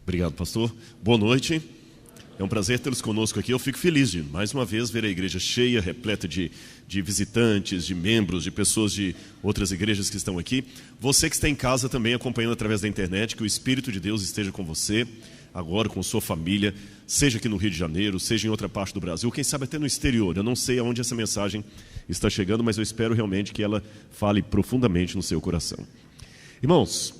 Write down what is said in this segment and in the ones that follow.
Obrigado, pastor. Boa noite. É um prazer tê-los conosco aqui. Eu fico feliz de, mais uma vez, ver a igreja cheia, repleta de visitantes, de membros, de pessoas de outras igrejas que estão aqui. Você que está em casa também acompanhando através da internet, que o Espírito de Deus esteja com você, agora com sua família, seja aqui no Rio de Janeiro, seja em outra parte do Brasil, quem sabe até no exterior. Eu não sei aonde essa mensagem está chegando, mas eu espero realmente que ela fale profundamente no seu coração. Irmãos,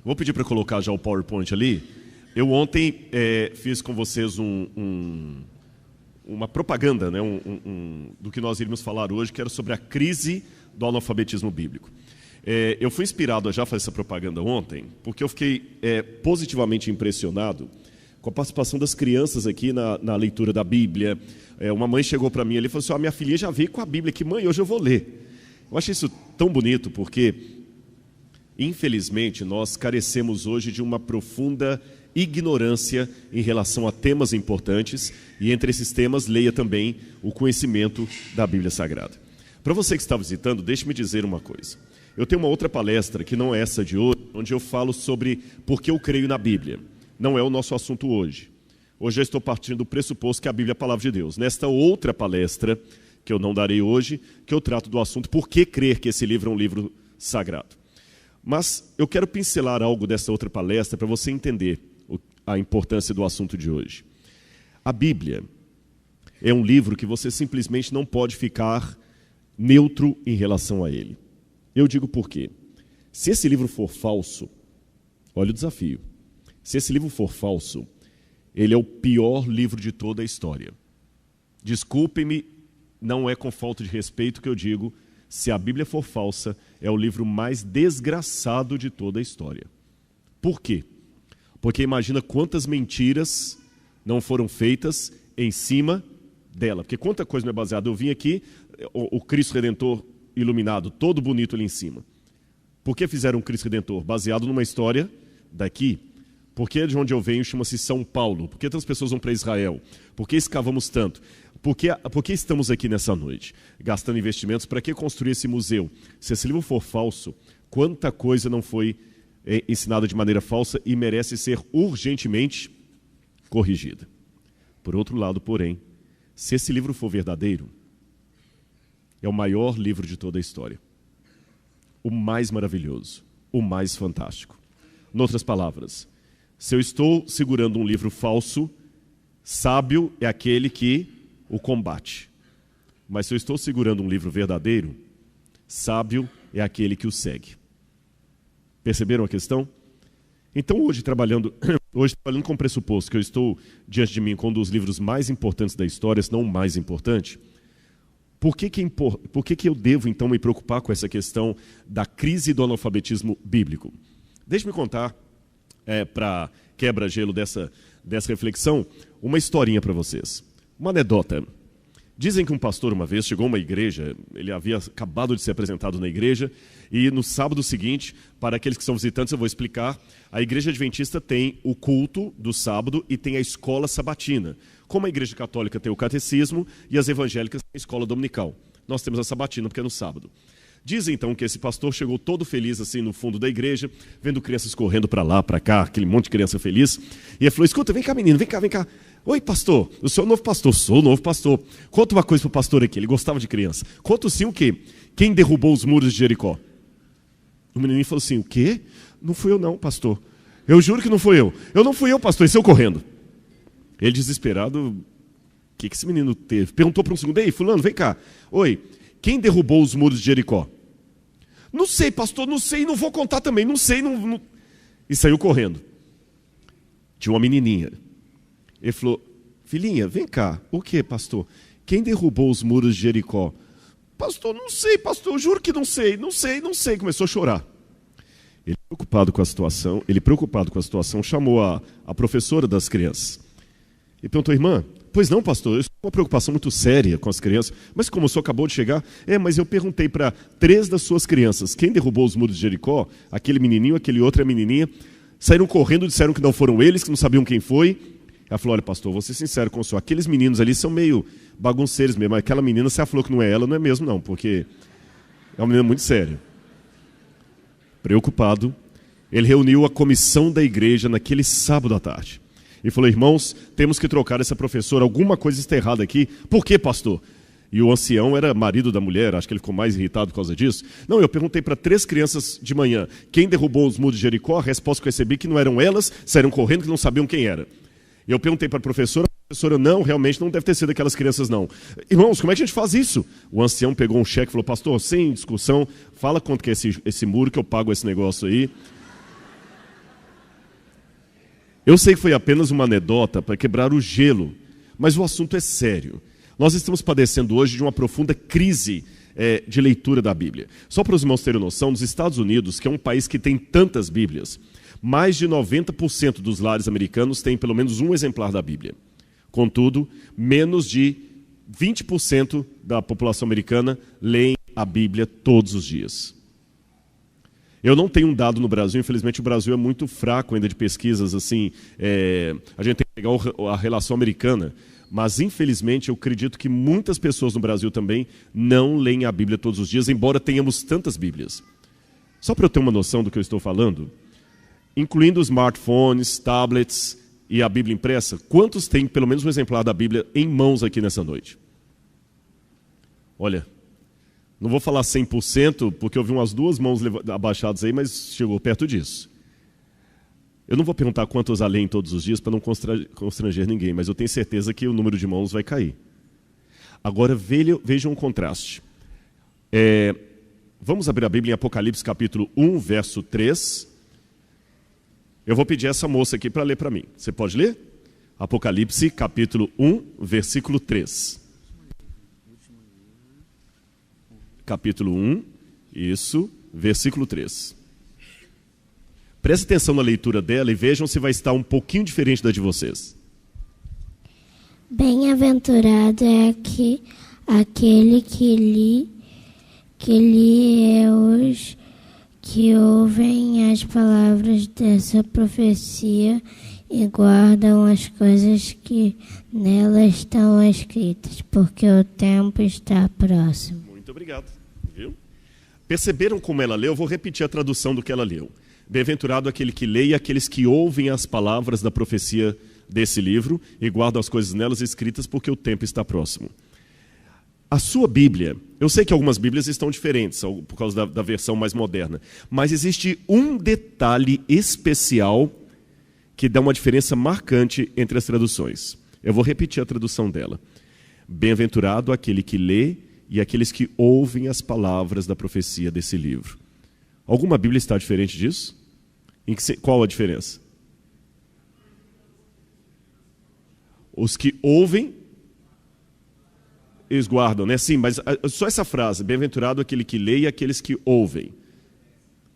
vou pedir para colocar já o PowerPoint ali. Eu ontem fiz com vocês uma propaganda, né, do que nós iríamos falar hoje, que era sobre a crise do analfabetismo bíblico. Eu fui inspirado a já fazer essa propaganda ontem, porque eu fiquei positivamente impressionado com a participação das crianças aqui na leitura da Bíblia. Uma mãe chegou para mim ali e falou assim: minha filhinha já veio com a Bíblia aqui, mãe, hoje eu vou ler. Eu achei isso tão bonito, porque, infelizmente, nós carecemos hoje de uma profunda ignorância em relação a temas importantes, e entre esses temas, leia também o conhecimento da Bíblia Sagrada. Para você que está visitando, deixe-me dizer uma coisa. Eu tenho uma outra palestra, que não é essa de hoje, onde eu falo sobre por que eu creio na Bíblia. Não é o nosso assunto hoje. Hoje eu estou partindo do pressuposto que a Bíblia é a palavra de Deus. Nesta outra palestra, que eu não darei hoje, que eu trato do assunto por que crer que esse livro é um livro sagrado. Mas eu quero pincelar algo dessa outra palestra para você entender a importância do assunto de hoje. A Bíblia é um livro que você simplesmente não pode ficar neutro em relação a ele. Eu digo por quê. Se esse livro for falso, olha o desafio. Se esse livro for falso, ele é o pior livro de toda a história. Desculpem-me, não é com falta de respeito que eu digo, se a Bíblia for falsa, é o livro mais desgraçado de toda a história. Por quê? Porque imagina quantas mentiras não foram feitas em cima dela. Porque quanta coisa não é baseada. Eu vim aqui, o Cristo Redentor iluminado, todo bonito ali em cima. Por que fizeram um Cristo Redentor? Baseado numa história daqui. Por que de onde eu venho chama-se São Paulo? Por que tantas pessoas vão para Israel? Por que escavamos tanto? Por que estamos aqui nessa noite? Gastando investimentos, para que construir esse museu? Se esse livro for falso, quanta coisa não foi ensinada de maneira falsa e merece ser urgentemente corrigida. Por outro lado, porém, se esse livro for verdadeiro, é o maior livro de toda a história. O mais maravilhoso, o mais fantástico. Em outras palavras, se eu estou segurando um livro falso, sábio é aquele que o combate. Mas se eu estou segurando um livro verdadeiro, sábio é aquele que o segue. Perceberam a questão? Então hoje trabalhando com o pressuposto que eu estou diante de mim com um dos livros mais importantes da história, se não o mais importante, por que eu devo então me preocupar com essa questão da crise do analfabetismo bíblico? Deixe-me contar, para quebra-gelo dessa reflexão, uma historinha para vocês. Uma anedota. Dizem que um pastor uma vez chegou a uma igreja, ele havia acabado de ser apresentado na igreja, e no sábado seguinte, para aqueles que são visitantes eu vou explicar, a igreja adventista tem o culto do sábado e tem a escola sabatina. Como a igreja católica tem o catecismo e as evangélicas têm a escola dominical. Nós temos a sabatina porque é no sábado. Dizem então que esse pastor chegou todo feliz assim no fundo da igreja, vendo crianças correndo para lá, para cá, aquele monte de criança feliz, e ele falou: escuta, vem cá menino, vem cá. Oi, pastor, eu sou o novo pastor. Sou o novo pastor. Conta uma coisa para o pastor aqui, ele gostava de criança. Conta sim o quê? Quem derrubou os muros de Jericó? O menininho falou assim: o quê? Não fui eu não, pastor. Eu juro que não fui eu. Eu não fui eu, pastor, e saiu correndo. Ele desesperado, o que esse menino teve? Perguntou para um segundo: ei, fulano, vem cá. Oi, quem derrubou os muros de Jericó? Não sei, pastor, não sei, não vou contar também, não sei. Não. E saiu correndo. Tinha uma menininha. Ele falou: filhinha, vem cá. O que, pastor? Quem derrubou os muros de Jericó? Pastor, não sei, pastor, eu juro que não sei. Começou a chorar. Ele preocupado com a situação, chamou a professora das crianças. E perguntou: irmã, pois não, pastor, eu estou com uma preocupação muito séria com as crianças. Mas como o senhor acabou de chegar, mas eu perguntei para 3 das suas crianças, quem derrubou os muros de Jericó? Aquele menininho, aquele outro, a menininha. Saíram correndo, disseram que não foram eles, que não sabiam quem foi. Ela falou: olha, pastor, vou ser sincero com o senhor, aqueles meninos ali são meio bagunceiros mesmo. Aquela menina, se ela falou que não é ela, não é mesmo não, porque é uma menina muito séria. Preocupado, Ele reuniu a comissão da igreja naquele sábado à tarde. E falou: irmãos, temos que trocar essa professora, alguma coisa está errada aqui. Por quê, pastor? E o ancião era marido da mulher, acho que ele ficou mais irritado por causa disso. Não, eu perguntei para 3 crianças de manhã, quem derrubou os muros de Jericó? A resposta que eu recebi que não eram elas, saíram correndo que não sabiam quem era. E eu perguntei para a professora, não, realmente não deve ter sido aquelas crianças não. Irmãos, como é que a gente faz isso? O ancião pegou um cheque e falou: pastor, sem discussão, fala quanto que é esse muro que eu pago esse negócio aí. Eu sei que foi apenas uma anedota para quebrar o gelo, mas o assunto é sério. Nós estamos padecendo hoje de uma profunda crise de leitura da Bíblia. Só para os irmãos terem noção, nos Estados Unidos, que é um país que tem tantas Bíblias, mais de 90% dos lares americanos têm pelo menos um exemplar da Bíblia. Contudo, menos de 20% da população americana leem a Bíblia todos os dias. Eu não tenho um dado no Brasil, infelizmente o Brasil é muito fraco ainda de pesquisas, assim, a gente tem que pegar a relação americana, mas infelizmente eu acredito que muitas pessoas no Brasil também não leem a Bíblia todos os dias, embora tenhamos tantas Bíblias. Só para eu ter uma noção do que eu estou falando, incluindo smartphones, tablets e a Bíblia impressa, quantos têm pelo menos um exemplar da Bíblia em mãos aqui nessa noite? Olha, não vou falar 100%, porque eu vi umas 2 mãos abaixadas aí, mas chegou perto disso. Eu não vou perguntar quantos a leem todos os dias para não constranger ninguém, mas eu tenho certeza que o número de mãos vai cair. Agora vejam um contraste. Vamos abrir a Bíblia em Apocalipse capítulo 1, verso 3. Eu vou pedir essa moça aqui para ler para mim. Você pode ler? Apocalipse capítulo 1, versículo 3. Capítulo 1, isso, versículo 3. Preste atenção na leitura dela e vejam se vai estar um pouquinho diferente da de vocês. Bem-aventurado é aquele que lê os que ouvem as palavras dessa profecia e guardam as coisas que nela estão escritas, porque o tempo está próximo. Muito obrigado. Viu? Perceberam como ela leu? Eu vou repetir a tradução do que ela leu. Bem-aventurado aquele que lê e aqueles que ouvem as palavras da profecia desse livro e guardam as coisas nelas escritas, porque o tempo está próximo. A sua Bíblia, eu sei que algumas Bíblias estão diferentes, por causa da versão mais moderna, mas existe um detalhe especial que dá uma diferença marcante entre as traduções. Eu vou repetir a tradução dela. Bem-aventurado aquele que lê e aqueles que ouvem as palavras da profecia desse livro. Alguma Bíblia está diferente disso? Qual a diferença? Os que ouvem, eles guardam, né? Sim, mas só essa frase, bem-aventurado aquele que lê e aqueles que ouvem,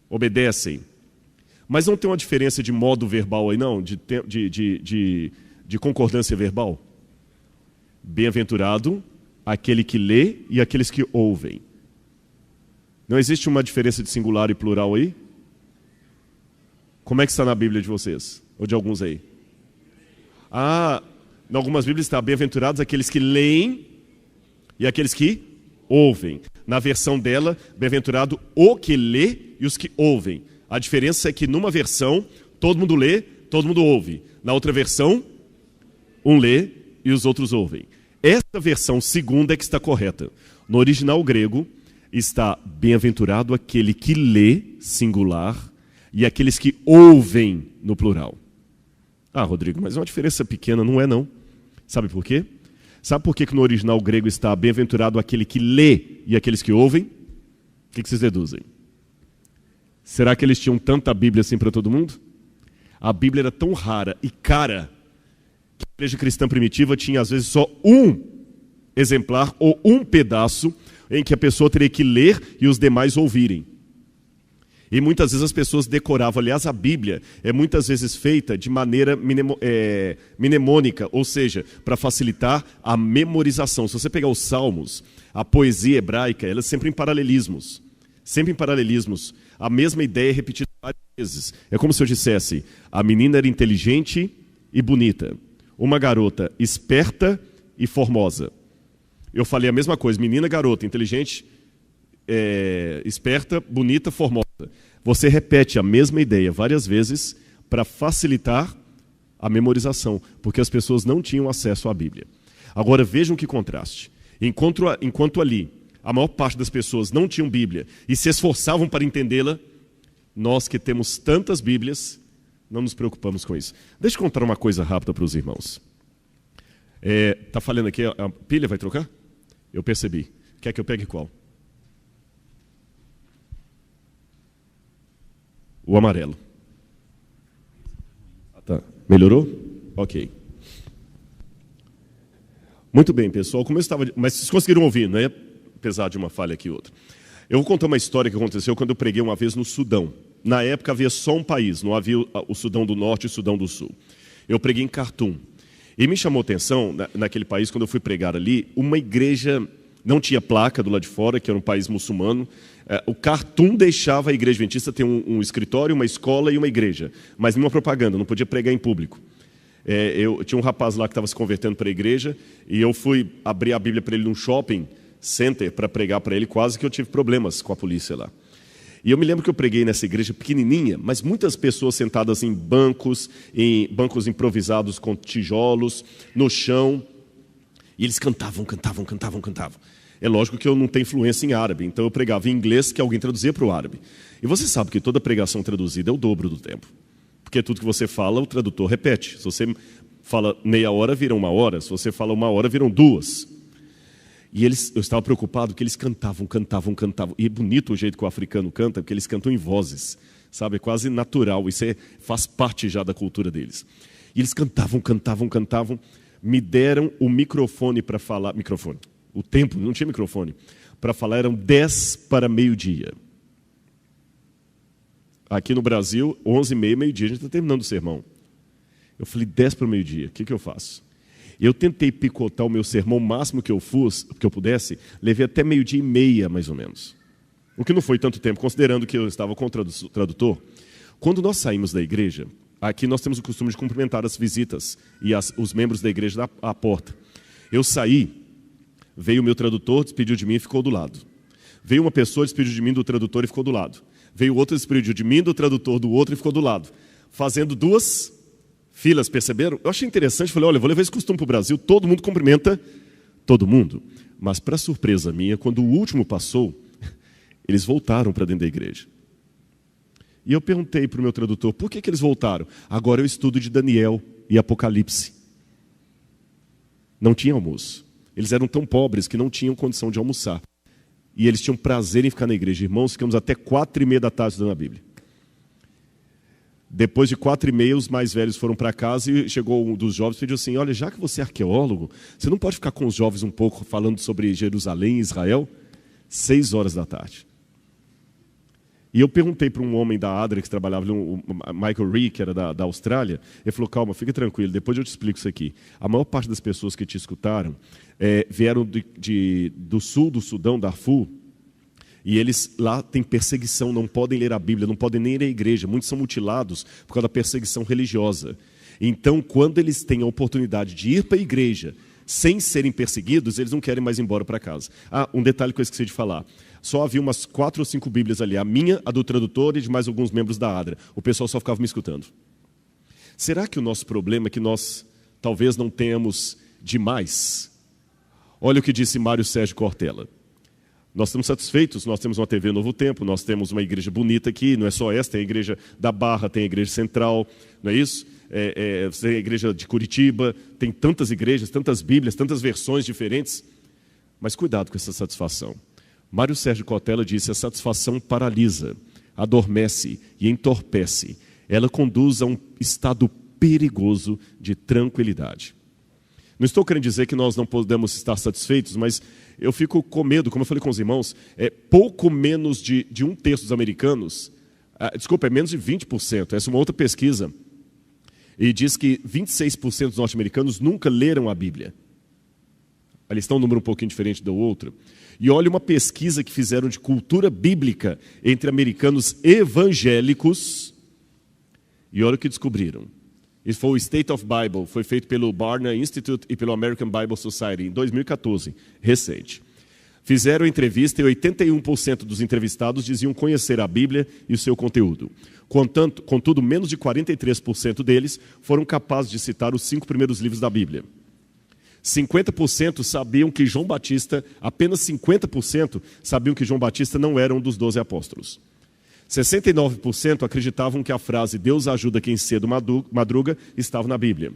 obedecem. Mas não tem uma diferença de modo verbal aí, não? De concordância verbal? Bem-aventurado aquele que lê e aqueles que ouvem. Não existe uma diferença de singular e plural aí? Como é que está na Bíblia de vocês? Ou de alguns aí? Em algumas Bíblias está bem-aventurados aqueles que leem e aqueles que ouvem. Na versão dela, bem-aventurado o que lê e os que ouvem. A diferença é que numa versão, todo mundo lê, todo mundo ouve. Na outra versão, um lê e os outros ouvem. Essa versão segunda é que está correta. No original grego, está bem-aventurado aquele que lê, singular, e aqueles que ouvem, no plural. Rodrigo, mas é uma diferença pequena, não é não. Sabe por quê? Sabe por que no original grego está bem-aventurado aquele que lê e aqueles que ouvem? O que vocês deduzem? Será que eles tinham tanta Bíblia assim para todo mundo? A Bíblia era tão rara e cara que a igreja cristã primitiva tinha às vezes só um exemplar ou um pedaço em que a pessoa teria que ler e os demais ouvirem. E muitas vezes as pessoas decoravam. Aliás, a Bíblia é muitas vezes feita de maneira mnemônica, ou seja, para facilitar a memorização. Se você pegar os Salmos, a poesia hebraica, ela é sempre em paralelismos. Sempre em paralelismos. A mesma ideia é repetida várias vezes. É como se eu dissesse, a menina era inteligente e bonita. Uma garota esperta e formosa. Eu falei a mesma coisa, menina, garota, inteligente, esperta, bonita, formosa. você repete a mesma ideia várias vezes para facilitar a memorização, porque as pessoas não tinham acesso à Bíblia. Agora vejam que contraste. Enquanto ali a maior parte das pessoas não tinham Bíblia e se esforçavam para entendê-la, nós que temos tantas Bíblias, não nos preocupamos com isso. Deixa eu contar uma coisa rápida para os irmãos. Tá falhando aqui, a pilha vai trocar? Eu percebi. Quer que eu pegue qual? O amarelo. Tá. Melhorou? Ok. Muito bem, pessoal. Como eu estava... Mas vocês conseguiram ouvir, não é? Apesar de uma falha aqui e outra. Eu vou contar uma história que aconteceu quando eu preguei uma vez no Sudão. Na época havia só um país, não havia o Sudão do Norte e o Sudão do Sul. Eu preguei em Khartoum. E me chamou a atenção, naquele país, quando eu fui pregar ali, uma igreja... Não tinha placa do lado de fora, que era um país muçulmano. O Khartoum deixava a igreja adventista ter um escritório, uma escola e uma igreja. Mas nenhuma propaganda, não podia pregar em público. Eu tinha um rapaz lá que estava se convertendo para a igreja, e eu fui abrir a Bíblia para ele num shopping center para pregar para ele, quase que eu tive problemas com a polícia lá. E eu me lembro que eu preguei nessa igreja pequenininha, mas muitas pessoas sentadas em bancos improvisados com tijolos, no chão, e eles cantavam. É lógico que eu não tenho influência em árabe, então eu pregava em inglês que alguém traduzia para o árabe. E você sabe que toda pregação traduzida é o dobro do tempo. Porque tudo que você fala, o tradutor repete. Se você fala meia hora, vira 1 hora. Se você fala 1 hora, viram 2. E eu estava preocupado que eles cantavam. E é bonito o jeito que o africano canta, porque eles cantam em vozes. Sabe? É quase natural. Isso faz parte já da cultura deles. E eles cantavam. Me deram o microfone para falar. O tempo, não tinha microfone. Para falar eram 10 para meio-dia. Aqui no Brasil, 11h30, meio-dia, a gente está terminando o sermão. Eu falei, 10 para o meio-dia, o que eu faço? Eu tentei picotar o meu sermão o máximo que eu pudesse, levei até 12h30, mais ou menos. O que não foi tanto tempo, considerando que eu estava com o tradutor. Quando nós saímos da igreja, aqui nós temos o costume de cumprimentar as visitas e os membros da igreja à porta. Eu saí, veio o meu tradutor, despediu de mim e ficou do lado. Veio uma pessoa, despediu de mim do tradutor e ficou do lado. Veio outro, despediu de mim do tradutor do outro e ficou do lado. Fazendo 2 filas, perceberam? Eu achei interessante, falei, olha, vou levar esse costume para o Brasil, todo mundo cumprimenta todo mundo. Mas, para surpresa minha, quando o último passou, eles voltaram para dentro da igreja. E eu perguntei para o meu tradutor, por que eles voltaram? Agora eu estudo de Daniel e Apocalipse. Não tinha almoço. Eles eram tão pobres que não tinham condição de almoçar. E eles tinham prazer em ficar na igreja. Irmãos, ficamos até 4h30 da tarde estudando a Bíblia. Depois de 4h30, os mais velhos foram para casa e chegou um dos jovens e pediu assim, olha, já que você é arqueólogo, você não pode ficar com os jovens um pouco falando sobre Jerusalém e Israel? 6h da tarde. E eu perguntei para um homem da ADRA que trabalhava ali, o Michael Ree, que era da Austrália, ele falou, calma, fica tranquilo, depois eu te explico isso aqui. A maior parte das pessoas que te escutaram vieram do sul do Sudão, Darfur, e eles lá têm perseguição, não podem ler a Bíblia, não podem nem ir à igreja, muitos são mutilados por causa da perseguição religiosa. Então, quando eles têm a oportunidade de ir para a igreja sem serem perseguidos, eles não querem mais ir embora para casa. Um detalhe que eu esqueci de falar. Só havia umas 4 ou 5 Bíblias ali, a minha, a do tradutor e de mais alguns membros da ADRA. O pessoal só ficava me escutando. Será que o nosso problema é que nós talvez não tenhamos demais? Olha o que disse Mário Sérgio Cortella. Nós estamos satisfeitos, nós temos uma TV Novo Tempo, nós temos uma igreja bonita aqui, não é só essa, tem a igreja da Barra, tem a igreja central, não é isso? Tem a igreja de Curitiba, tem tantas igrejas, tantas Bíblias, tantas versões diferentes. Mas cuidado com essa satisfação. Mário Sérgio Cortella disse, a satisfação paralisa, adormece e entorpece. Ela conduz a um estado perigoso de tranquilidade. Não estou querendo dizer que nós não podemos estar satisfeitos, mas eu fico com medo, como eu falei com os irmãos, pouco menos de 1/3 dos americanos, é menos de 20%, essa é uma outra pesquisa, e diz que 26% dos norte-americanos nunca leram a Bíblia. Eles estão um número um pouquinho diferente do outro. E olha uma pesquisa que fizeram de cultura bíblica entre americanos evangélicos, e olha o que descobriram. Isso foi o State of Bible, foi feito pelo Barna Institute e pelo American Bible Society em 2014, recente. Fizeram entrevista e 81% dos entrevistados diziam conhecer a Bíblia e o seu conteúdo. Contudo, menos de 43% deles foram capazes de citar os 5 primeiros livros da Bíblia. 50% sabiam que João Batista, apenas 50% sabiam que João Batista não era um dos 12 apóstolos. 69% acreditavam que a frase Deus ajuda quem cedo madruga estava na Bíblia.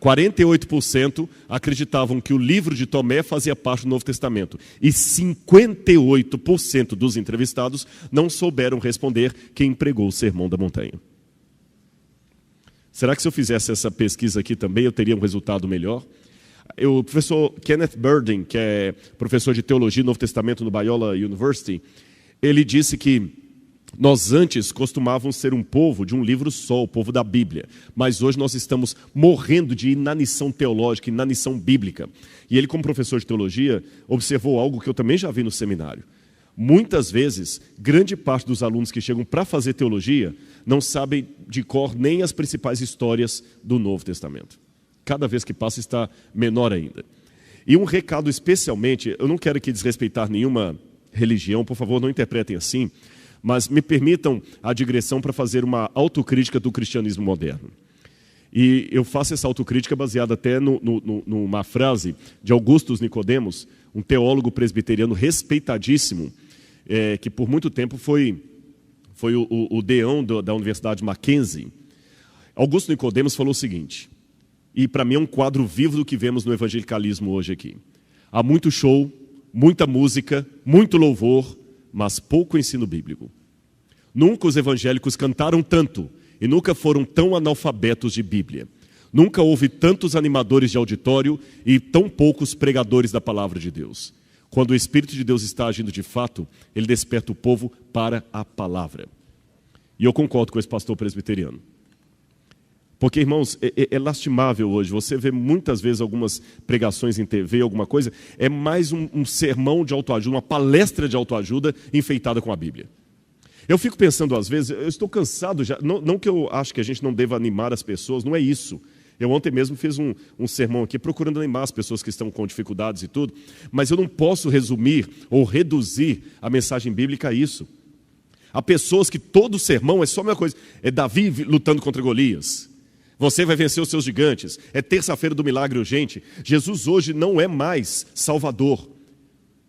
48% acreditavam que o livro de Tomé fazia parte do Novo Testamento. E 58% dos entrevistados não souberam responder quem pregou o Sermão da Montanha. Será que se eu fizesse essa pesquisa aqui também eu teria um resultado melhor? O professor Kenneth Burdin, que é professor de teologia do Novo Testamento no Biola University, ele disse que nós antes costumávamos ser um povo de um livro só, o povo da Bíblia. Mas hoje nós estamos morrendo de inanição teológica, inanição bíblica. E ele, como professor de teologia, observou algo que eu também já vi no seminário. Muitas vezes, grande parte dos alunos que chegam para fazer teologia não sabem de cor nem as principais histórias do Novo Testamento. Cada vez que passa está menor ainda. E um recado especialmente, eu não quero aqui desrespeitar nenhuma religião, por favor, não interpretem assim, mas me permitam a digressão para fazer uma autocrítica do cristianismo moderno. E eu faço essa autocrítica baseada até numa frase de Augustus Nicodemos, um teólogo presbiteriano respeitadíssimo, que por muito tempo foi o deão da Universidade Mackenzie. Augusto Nicodemos falou o seguinte, e para mim é um quadro vivo do que vemos no evangelicalismo hoje aqui. Há muito show, muita música, muito louvor, mas pouco ensino bíblico. Nunca os evangélicos cantaram tanto e nunca foram tão analfabetos de Bíblia. Nunca houve tantos animadores de auditório e tão poucos pregadores da palavra de Deus. Quando o Espírito de Deus está agindo de fato, ele desperta o povo para a palavra. E eu concordo com esse pastor presbiteriano. Porque, irmãos, é lastimável hoje. Você vê muitas vezes algumas pregações em TV, alguma coisa, é mais um sermão de autoajuda, uma palestra de autoajuda enfeitada com a Bíblia. Eu fico pensando às vezes, eu estou cansado já, não que eu acho que a gente não deva animar as pessoas, não é isso. Eu ontem mesmo fiz um sermão aqui procurando animar as pessoas que estão com dificuldades e tudo, mas eu não posso resumir ou reduzir a mensagem bíblica a isso. Há pessoas que todo sermão é só a mesma coisa, é Davi lutando contra Golias. Você vai vencer os seus gigantes. É terça-feira do milagre urgente. Jesus hoje não é mais Salvador.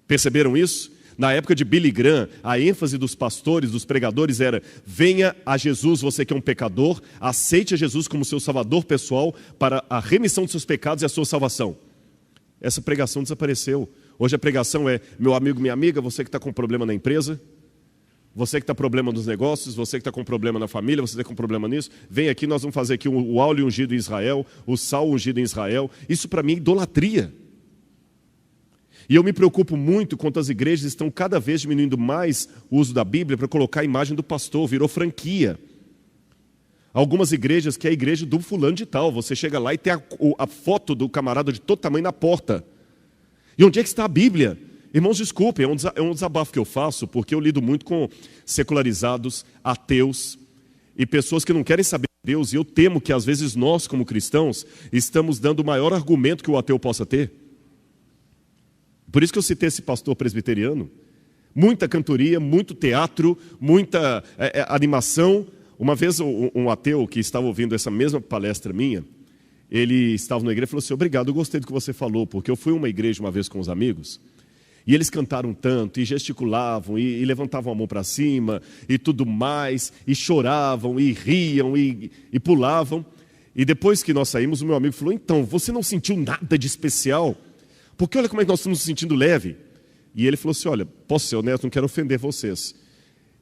Perceberam isso? Na época de Billy Graham, a ênfase dos pastores, dos pregadores era: venha a Jesus, você que é um pecador, aceite a Jesus como seu salvador pessoal para a remissão dos seus pecados e a sua salvação. Essa pregação desapareceu. Hoje a pregação é: meu amigo, minha amiga, você que está com problema na empresa, você que está com problema nos negócios, você que está com problema na família, você que está com problema nisso, vem aqui, nós vamos fazer aqui o óleo ungido em Israel, o sal ungido em Israel. Isso para mim é idolatria. E eu me preocupo muito quanto as igrejas estão cada vez diminuindo mais o uso da Bíblia para colocar a imagem do pastor, virou franquia. Algumas igrejas que é a igreja do fulano de tal, você chega lá e tem a foto do camarada de todo tamanho na porta. E onde é que está a Bíblia? Irmãos, desculpem, é um desabafo que eu faço, porque eu lido muito com secularizados, ateus e pessoas que não querem saber de Deus, e eu temo que às vezes nós, como cristãos, estamos dando o maior argumento que o ateu possa ter. Por isso que eu citei esse pastor presbiteriano. Muita cantoria, muito teatro, muita animação. Uma vez um ateu que estava ouvindo essa mesma palestra minha, ele estava na igreja e falou assim: obrigado, eu gostei do que você falou, porque eu fui a uma igreja uma vez com os amigos, e eles cantaram tanto, e gesticulavam, e levantavam a mão para cima, e tudo mais, e choravam, e riam, e pulavam. E depois que nós saímos, o meu amigo falou: então, você não sentiu nada de especial? Porque olha como é que nós estamos nos sentindo leve. E ele falou assim: olha, posso ser honesto, não quero ofender vocês.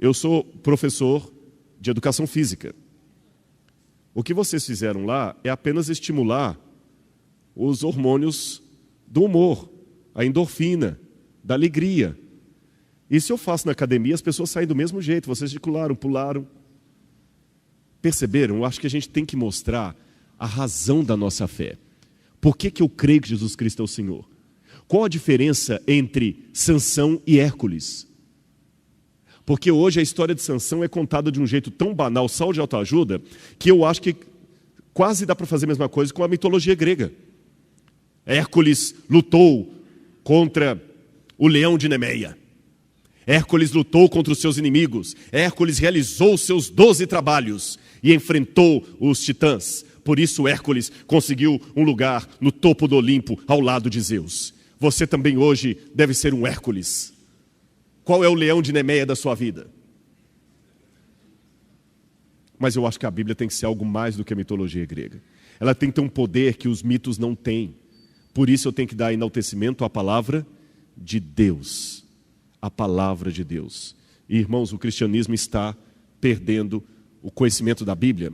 Eu sou professor de educação física. O que vocês fizeram lá é apenas estimular os hormônios do humor, a endorfina, da alegria. Isso eu faço na academia, as pessoas saem do mesmo jeito, vocês gesticularam, pularam. Perceberam? Eu acho que a gente tem que mostrar a razão da nossa fé. Por que eu creio que Jesus Cristo é o Senhor? Qual a diferença entre Sansão e Hércules? Porque hoje a história de Sansão é contada de um jeito tão banal, só de autoajuda, que eu acho que quase dá para fazer a mesma coisa com a mitologia grega. Hércules lutou contra o leão de Nemeia. Hércules lutou contra os seus inimigos. Hércules realizou os seus 12 trabalhos e enfrentou os titãs. Por isso Hércules conseguiu um lugar no topo do Olimpo, ao lado de Zeus. Você também hoje deve ser um Hércules. Qual é o leão de Nemeia da sua vida? Mas eu acho que a Bíblia tem que ser algo mais do que a mitologia grega. Ela tem que ter um poder que os mitos não têm. Por isso eu tenho que dar enaltecimento à palavra de Deus. A palavra de Deus. E, irmãos, o cristianismo está perdendo o conhecimento da Bíblia.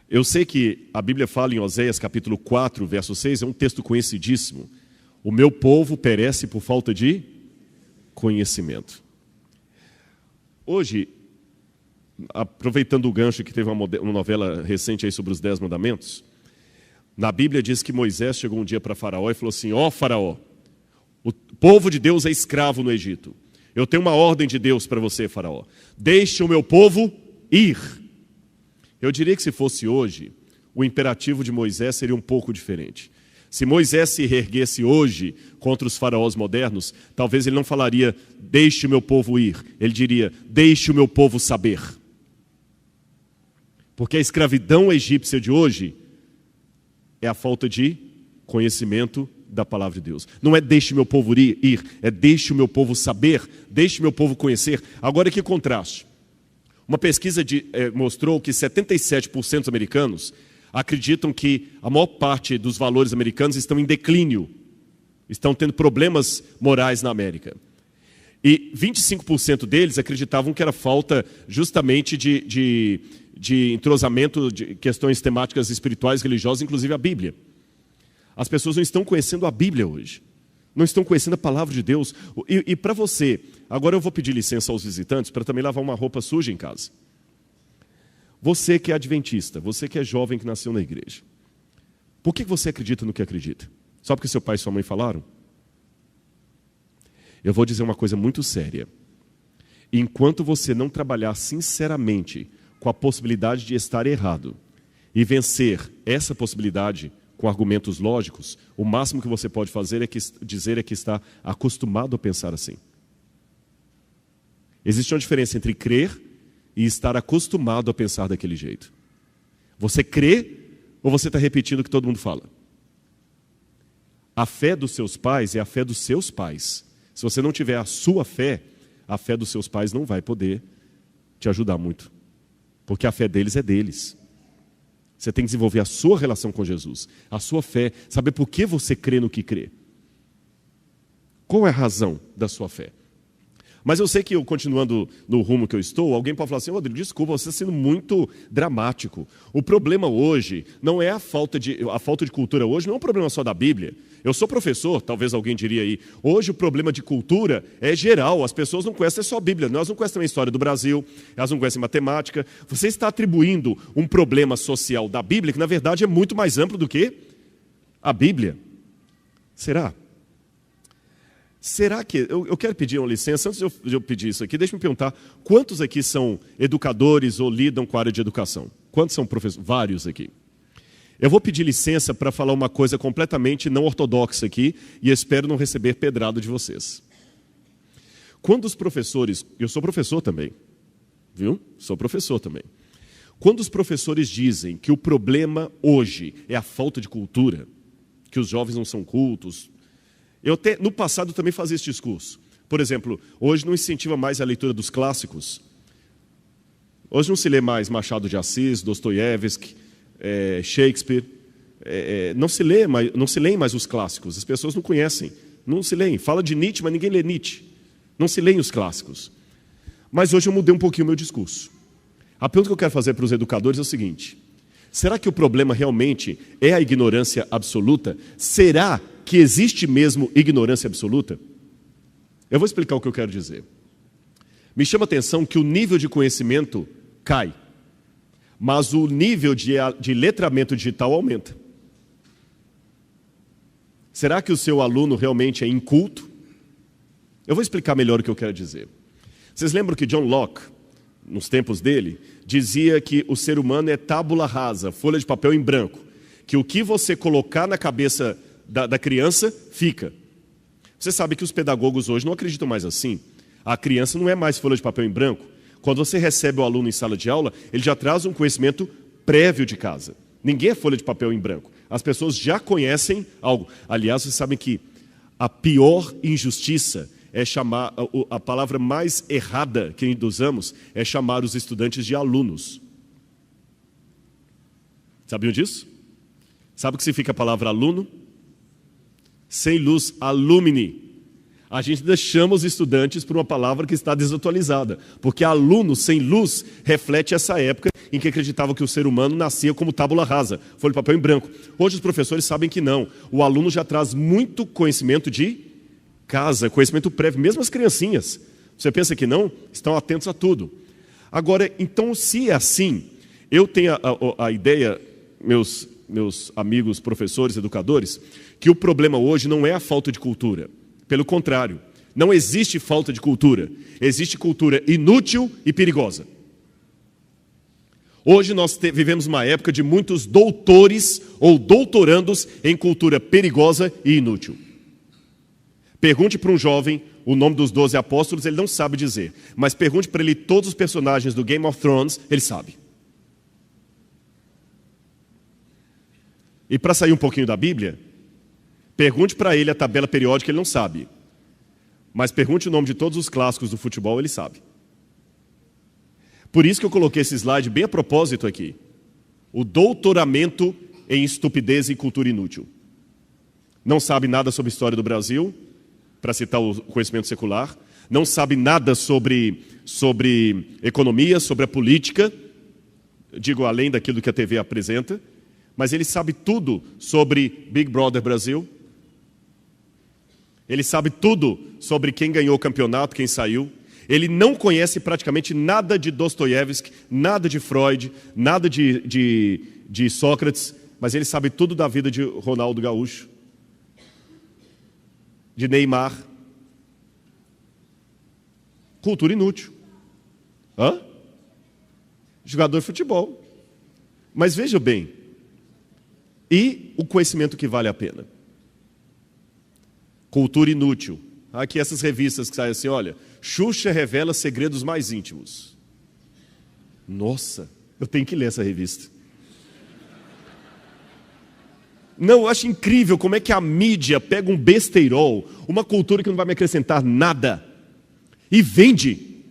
Eu sei que a Bíblia fala em Oséias capítulo 4, verso 6, é um texto conhecidíssimo. O meu povo perece por falta de conhecimento. Hoje, aproveitando o gancho que teve uma novela recente aí sobre os 10 mandamentos, na Bíblia diz que Moisés chegou um dia para Faraó e falou assim: ó Faraó, o povo de Deus é escravo no Egito. Eu tenho uma ordem de Deus para você, Faraó. Deixe o meu povo ir. Eu diria que se fosse hoje, o imperativo de Moisés seria um pouco diferente. Se Moisés se reerguesse hoje contra os faraós modernos, talvez ele não falaria, deixe o meu povo ir. Ele diria, deixe o meu povo saber. Porque a escravidão egípcia de hoje é a falta de conhecimento da palavra de Deus. Não é deixe meu povo ir, é deixe o meu povo saber, deixe meu povo conhecer. Agora que contraste. Uma pesquisa mostrou que 77% dos americanos acreditam que a maior parte dos valores americanos estão em declínio, estão tendo problemas morais na América. E 25% deles acreditavam que era falta justamente de entrosamento de questões temáticas espirituais, religiosas, inclusive a Bíblia. As pessoas não estão conhecendo a Bíblia hoje, não estão conhecendo a palavra de Deus. E para você, agora eu vou pedir licença aos visitantes para também lavar uma roupa suja em casa. Você que é adventista, você que é jovem que nasceu na igreja, por que você acredita no que acredita? Só porque seu pai e sua mãe falaram? Eu vou dizer uma coisa muito séria. Enquanto você não trabalhar sinceramente com a possibilidade de estar errado e vencer essa possibilidade com argumentos lógicos, o máximo que você pode fazer dizer que está acostumado a pensar assim. Existe uma diferença entre crer e estar acostumado a pensar daquele jeito. Você crê ou você está repetindo o que todo mundo fala? A fé dos seus pais é a fé dos seus pais. Se você não tiver a sua fé, a fé dos seus pais não vai poder te ajudar muito. Porque a fé deles é deles. Você tem que desenvolver a sua relação com Jesus, a sua fé, saber por que você crê no que crê. Qual é a razão da sua fé? Mas eu sei que, eu continuando no rumo que eu estou, alguém pode falar assim, Rodrigo, desculpa, você está sendo muito dramático. O problema hoje não é a falta de cultura hoje, não é um problema só da Bíblia. Eu sou professor, talvez alguém diria aí, hoje o problema de cultura é geral, as pessoas não conhecem só a Bíblia, nós não conhecemos a história do Brasil, elas não conhecem matemática. Você está atribuindo um problema social da Bíblia que na verdade é muito mais amplo do que a Bíblia. Será? Será que... Eu quero pedir uma licença, antes de eu pedir isso aqui, deixa eu me perguntar, quantos aqui são educadores ou lidam com a área de educação? Quantos são professores? Vários aqui. Eu vou pedir licença para falar uma coisa completamente não ortodoxa aqui, e espero não receber pedrada de vocês. Quando os professores... Eu sou professor também, viu? Sou professor também. Quando os professores dizem que o problema hoje é a falta de cultura, que os jovens não são cultos... no passado também fazia esse discurso. Por exemplo, hoje não incentiva mais a leitura dos clássicos. Hoje não se lê mais Machado de Assis, Dostoiévski, Shakespeare. Não se leem mais os clássicos. As pessoas não conhecem, não se leem. Fala de Nietzsche, mas ninguém lê Nietzsche. Não se leem os clássicos. Mas hoje eu mudei um pouquinho o meu discurso. A pergunta que eu quero fazer para os educadores é o seguinte: será que o problema realmente é a ignorância absoluta? Será que existe mesmo ignorância absoluta? Eu vou explicar o que eu quero dizer. Me chama a atenção que o nível de conhecimento cai, mas o nível de letramento digital aumenta. Será que o seu aluno realmente é inculto? Eu vou explicar melhor o que eu quero dizer. Vocês lembram que John Locke, nos tempos dele, dizia que o ser humano é tábula rasa, folha de papel em branco, que o que você colocar na cabeça da criança, fica. Você sabe que os pedagogos hoje não acreditam mais assim. A criança não é mais folha de papel em branco. Quando você recebe o aluno em sala de aula, ele já traz um conhecimento prévio de casa. Ninguém é folha de papel em branco. As pessoas já conhecem algo. Aliás, vocês sabem que a pior injustiça é chamar, a palavra mais errada que usamos é chamar os estudantes de alunos. Sabiam disso? Sabe o que significa a palavra aluno? Sem luz, alumni. A gente ainda chama os estudantes por uma palavra que está desatualizada, porque aluno sem luz reflete essa época em que acreditavam que o ser humano nascia como tábula rasa, folha de papel em branco. Hoje os professores sabem que não. O aluno já traz muito conhecimento de casa, conhecimento prévio, mesmo as criancinhas. Você pensa que não? Estão atentos a tudo. Agora, então, se é assim, eu tenho a ideia, meus amigos professores, educadores, que o problema hoje não é a falta de cultura. Pelo contrário, não existe falta de cultura. Existe cultura inútil e perigosa. Hoje nós vivemos uma época de muitos doutores ou doutorandos em cultura perigosa e inútil. Pergunte para um jovem o nome dos 12 apóstolos, ele não sabe dizer. Mas pergunte para ele todos os personagens do Game of Thrones, ele sabe. E para sair um pouquinho da Bíblia, pergunte para ele a tabela periódica, ele não sabe. Mas pergunte o nome de todos os clássicos do futebol, ele sabe. Por isso que eu coloquei esse slide bem a propósito aqui. O doutoramento em estupidez e cultura inútil. Não sabe nada sobre a história do Brasil, para citar o conhecimento secular. Não sabe nada sobre economia, sobre a política. Digo, além daquilo que a TV apresenta. Mas ele sabe tudo sobre Big Brother Brasil. Ele sabe tudo sobre quem ganhou o campeonato, quem saiu. Ele não conhece praticamente nada de Dostoiévski, nada de Freud, nada de Sócrates, mas ele sabe tudo da vida de Ronaldo Gaúcho, de Neymar. Cultura inútil. Jogador de futebol. Mas veja bem, e o conhecimento que vale a pena? Cultura inútil. Aqui essas revistas que saem assim, olha, Xuxa revela segredos mais íntimos. Nossa, eu tenho que ler essa revista. Não, eu acho incrível como é que a mídia pega um besteirol, uma cultura que não vai me acrescentar nada, e vende.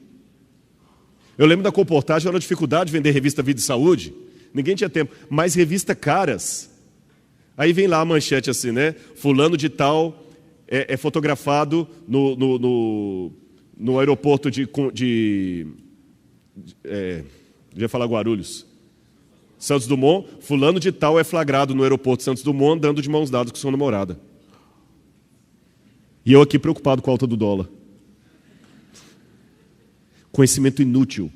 Eu lembro da comportagem, era uma dificuldade de vender revista Vida e Saúde. Ninguém tinha tempo, mas revista caras. Aí vem lá a manchete assim, né? Fulano de tal é fotografado no aeroporto ia falar Guarulhos. Santos Dumont, fulano de tal é flagrado no aeroporto Santos Dumont andando de mãos dadas com sua namorada. E eu aqui preocupado com a alta do dólar. Conhecimento inútil.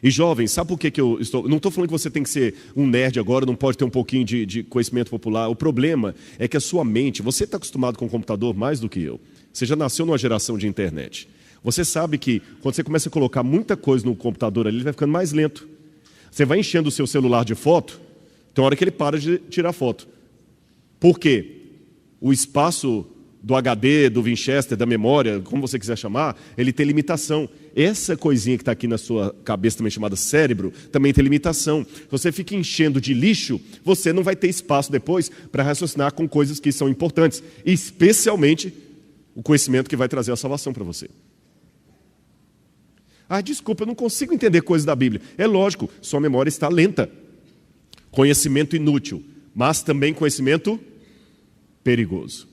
E jovens, sabe por que eu estou... Não estou falando que você tem que ser um nerd agora, não pode ter um pouquinho de conhecimento popular. O problema é que a sua mente... Você está acostumado com o computador mais do que eu. Você já nasceu numa geração de internet. Você sabe que quando você começa a colocar muita coisa no computador ali, ele vai ficando mais lento. Você vai enchendo o seu celular de foto, tem hora que ele para de tirar foto. Por quê? O espaço do HD, do Winchester, da memória, como você quiser chamar, ele tem limitação. Essa coisinha que está aqui na sua cabeça, também chamada cérebro, também tem limitação. Se você fica enchendo de lixo, você não vai ter espaço depois para raciocinar com coisas que são importantes, especialmente o conhecimento que vai trazer a salvação para você. Desculpa, eu não consigo entender coisas da Bíblia. É lógico, sua memória está lenta. Conhecimento inútil, mas também conhecimento perigoso.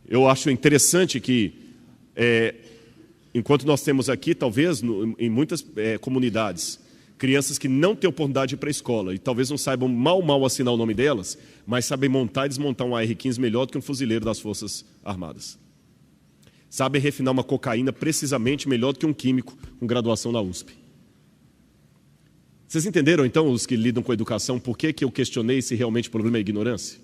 Eu acho interessante que, enquanto nós temos aqui, talvez, em muitas comunidades, crianças que não têm oportunidade de ir para a escola e talvez não saibam mal assinar o nome delas, mas sabem montar e desmontar um AR-15 melhor do que um fuzileiro das Forças Armadas. Sabem refinar uma cocaína precisamente melhor do que um químico com graduação na USP. Vocês entenderam, então, os que lidam com a educação, por que eu questionei se realmente o problema é a ignorância?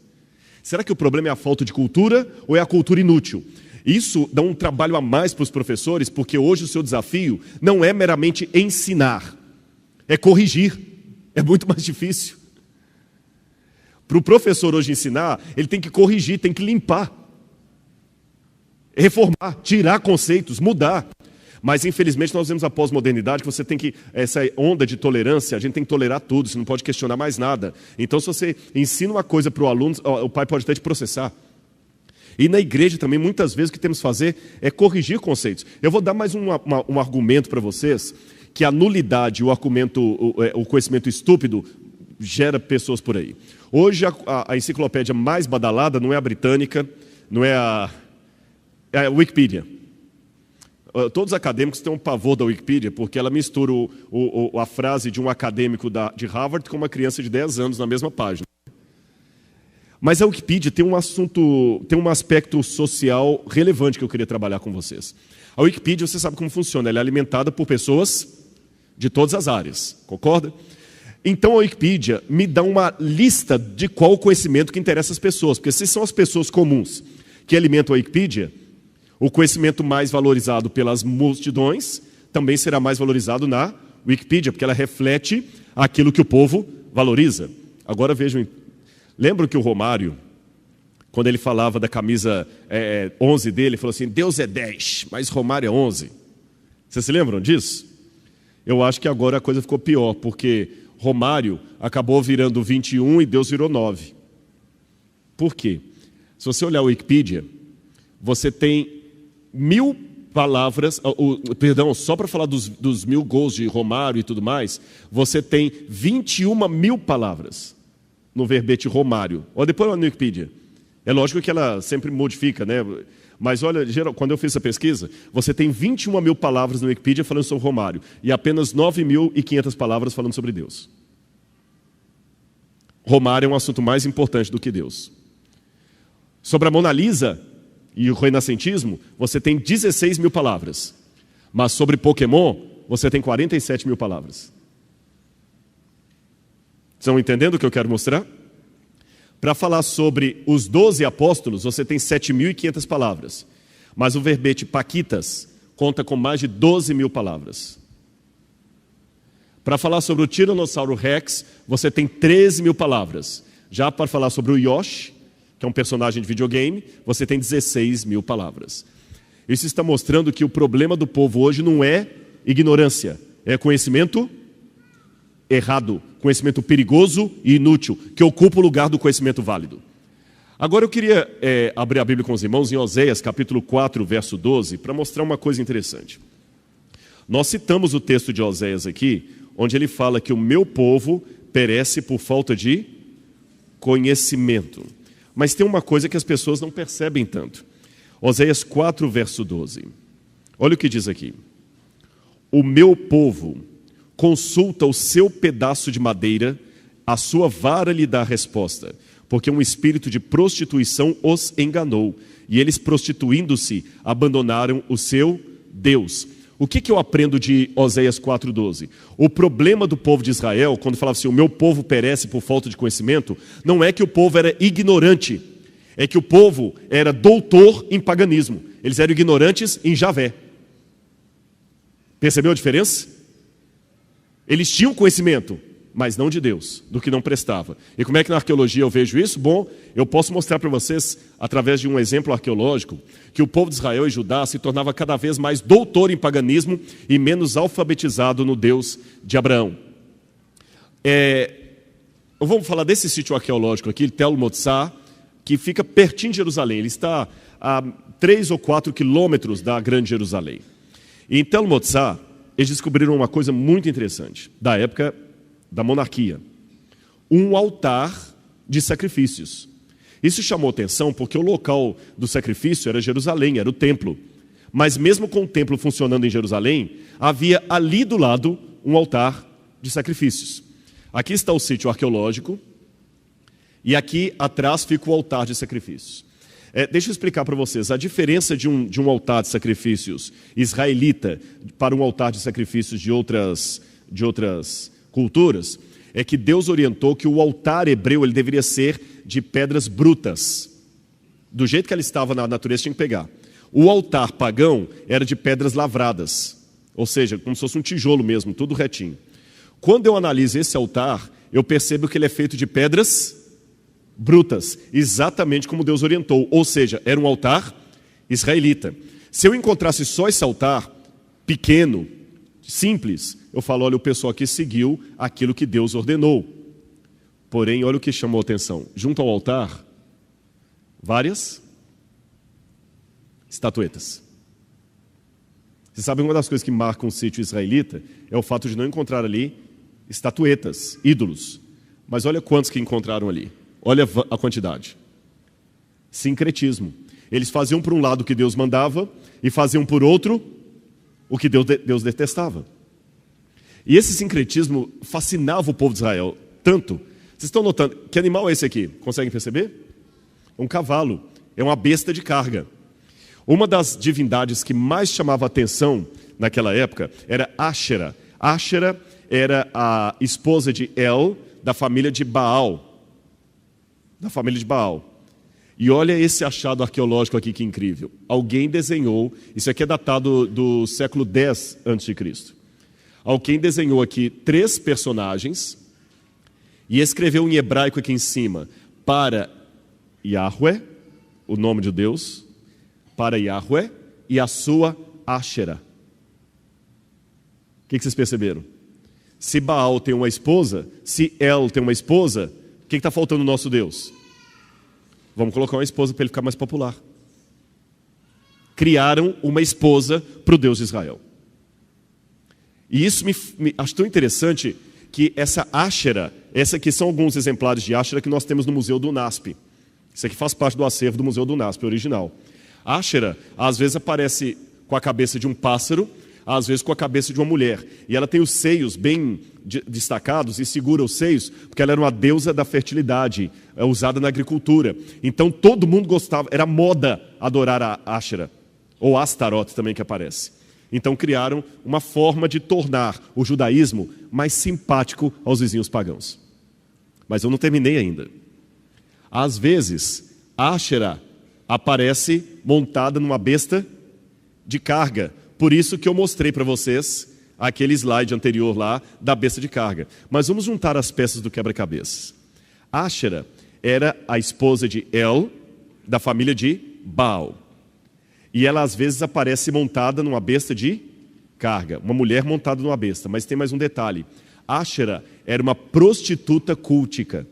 Será que o problema é a falta de cultura ou é a cultura inútil? Isso dá um trabalho a mais para os professores, porque hoje o seu desafio não é meramente ensinar, é corrigir. É muito mais difícil. Para o professor hoje ensinar, ele tem que corrigir, tem que limpar. reformar, tirar conceitos, mudar. Mas, infelizmente, nós vemos a pós-modernidade que você tem que, essa onda de tolerância, a gente tem que tolerar tudo, você não pode questionar mais nada. Então, se você ensina uma coisa para o aluno, o pai pode até te processar. E na igreja também, muitas vezes, o que temos que fazer é corrigir conceitos. Eu vou dar mais um argumento para vocês, que a nulidade, o conhecimento estúpido, gera pessoas por aí. Hoje, a enciclopédia mais badalada não é a britânica, não é a Wikipedia. Todos os acadêmicos têm um pavor da Wikipedia, porque ela mistura a frase de um acadêmico de Harvard com uma criança de 10 anos na mesma página. Mas a Wikipedia tem um aspecto social relevante que eu queria trabalhar com vocês. A Wikipedia, você sabe como funciona, ela é alimentada por pessoas de todas as áreas, concorda? Então a Wikipedia me dá uma lista de qual o conhecimento que interessa às pessoas, porque se são as pessoas comuns que alimentam a Wikipedia, o conhecimento mais valorizado pelas multidões também será mais valorizado na Wikipedia, porque ela reflete aquilo que o povo valoriza. Agora vejam, lembram que o Romário, quando ele falava da camisa 11 dele, ele falou assim, Deus é 10, mas Romário é 11. Vocês se lembram disso? Eu acho que agora a coisa ficou pior, porque Romário acabou virando 21 e Deus virou 9. Por quê? Se você olhar a Wikipedia, você tem 1000 palavras, só para falar dos 1000 gols de Romário e tudo mais, você tem 21.000 palavras no verbete Romário. Olha depois lá no Wikipedia. É lógico que ela sempre modifica, né? Mas olha, quando eu fiz essa pesquisa, você tem 21.000 palavras no Wikipedia falando sobre Romário e apenas 9.500 palavras falando sobre Deus. Romário é um assunto mais importante do que Deus. Sobre a Mona Lisa e o renascentismo, você tem 16.000 palavras. Mas sobre Pokémon, você tem 47.000 palavras. Estão entendendo o que eu quero mostrar? Para falar sobre os 12 apóstolos, você tem 7.500 palavras. Mas o verbete Paquitas conta com mais de 12.000 palavras. Para falar sobre o Tiranossauro Rex, você tem 13.000 palavras. Já para falar sobre o Yoshi, que é um personagem de videogame, você tem 16.000 palavras. Isso está mostrando que o problema do povo hoje não é ignorância, é conhecimento errado, conhecimento perigoso e inútil, que ocupa o lugar do conhecimento válido. Agora eu queria abrir a Bíblia com os irmãos em Oséias, capítulo 4, verso 12, para mostrar uma coisa interessante. Nós citamos o texto de Oséias aqui, onde ele fala que o meu povo perece por falta de conhecimento. Mas tem uma coisa que as pessoas não percebem tanto. Oséias 4, verso 12. Olha o que diz aqui. O meu povo consulta o seu pedaço de madeira, a sua vara lhe dá a resposta, porque um espírito de prostituição os enganou, e eles, prostituindo-se, abandonaram o seu Deus. O que eu aprendo de Oséias 4,12? O problema do povo de Israel, quando falava assim, o meu povo perece por falta de conhecimento, não é que o povo era ignorante, é que o povo era doutor em paganismo. Eles eram ignorantes em Javé. Percebeu a diferença? Eles tinham conhecimento, mas não de Deus, do que não prestava. E como é que na arqueologia eu vejo isso? Bom, eu posso mostrar para vocês, através de um exemplo arqueológico, que o povo de Israel e Judá se tornava cada vez mais doutor em paganismo e menos alfabetizado no Deus de Abraão. Vamos falar desse sítio arqueológico aqui, Tel Motzá, que fica pertinho de Jerusalém. Ele está a 3 ou 4 quilômetros da Grande Jerusalém. E em Tel Motzá, eles descobriram uma coisa muito interessante, da época da monarquia. Um altar de sacrifícios. Isso chamou atenção porque o local do sacrifício era Jerusalém, era o templo. Mas mesmo com o templo funcionando em Jerusalém, havia ali do lado um altar de sacrifícios. Aqui está o sítio arqueológico e aqui atrás fica o altar de sacrifícios. Deixa eu explicar para vocês, a diferença de um altar de sacrifícios israelita para um altar de sacrifícios de outras culturas, é que Deus orientou que o altar hebreu ele deveria ser de pedras brutas. Do jeito que ela estava na natureza, tinha que pegar. O altar pagão era de pedras lavradas, ou seja, como se fosse um tijolo mesmo, tudo retinho. Quando eu analiso esse altar, eu percebo que ele é feito de pedras brutas, exatamente como Deus orientou, ou seja, era um altar israelita. Se eu encontrasse só esse altar, pequeno, simples, eu falo, olha, o pessoal aqui seguiu aquilo que Deus ordenou. Porém, olha o que chamou a atenção. Junto ao altar, várias estatuetas. Você sabe, uma das coisas que marca um sítio israelita é o fato de não encontrar ali estatuetas, ídolos. Mas olha quantos que encontraram ali. Olha a quantidade. Sincretismo. Eles faziam por um lado o que Deus mandava e faziam por outro o que Deus detestava. E esse sincretismo fascinava o povo de Israel tanto. Vocês estão notando, que animal é esse aqui? Conseguem perceber? É um cavalo, é uma besta de carga. Uma das divindades que mais chamava atenção naquela época era Áshera. Áshera era a esposa de El, da família de Baal. Da família de Baal. E olha esse achado arqueológico aqui, que incrível. Alguém desenhou, isso aqui é datado do século X a.C. Alguém desenhou aqui 3 personagens e escreveu em hebraico aqui em cima, para Yahweh, o nome de Deus, para Yahweh e a sua Áshera. O que vocês perceberam? Se Baal tem uma esposa, se El tem uma esposa, o que está faltando no nosso Deus? Vamos colocar uma esposa para ele ficar mais popular. Criaram uma esposa para o Deus de Israel. E isso me acho tão interessante que essa Áshera, essa aqui são alguns exemplares de Áshera que nós temos no Museu do UNASP. Isso aqui faz parte do acervo do Museu do UNASP, original. Áshera, às vezes aparece com a cabeça de um pássaro, às vezes com a cabeça de uma mulher. E ela tem os seios bem destacados e segura os seios, porque ela era uma deusa da fertilidade, usada na agricultura. Então todo mundo gostava, era moda adorar a Áshera, ou Astaroth também que aparece. Então criaram uma forma de tornar o judaísmo mais simpático aos vizinhos pagãos. Mas eu não terminei ainda. Às vezes, Áshera aparece montada numa besta de carga. Por isso que eu mostrei para vocês aquele slide anterior lá da besta de carga. Mas vamos juntar as peças do quebra-cabeças. Áshera era a esposa de El, da família de Baal. E ela às vezes aparece montada numa besta de carga. Uma mulher montada numa besta. Mas tem mais um detalhe. Áshera era uma prostituta cultica.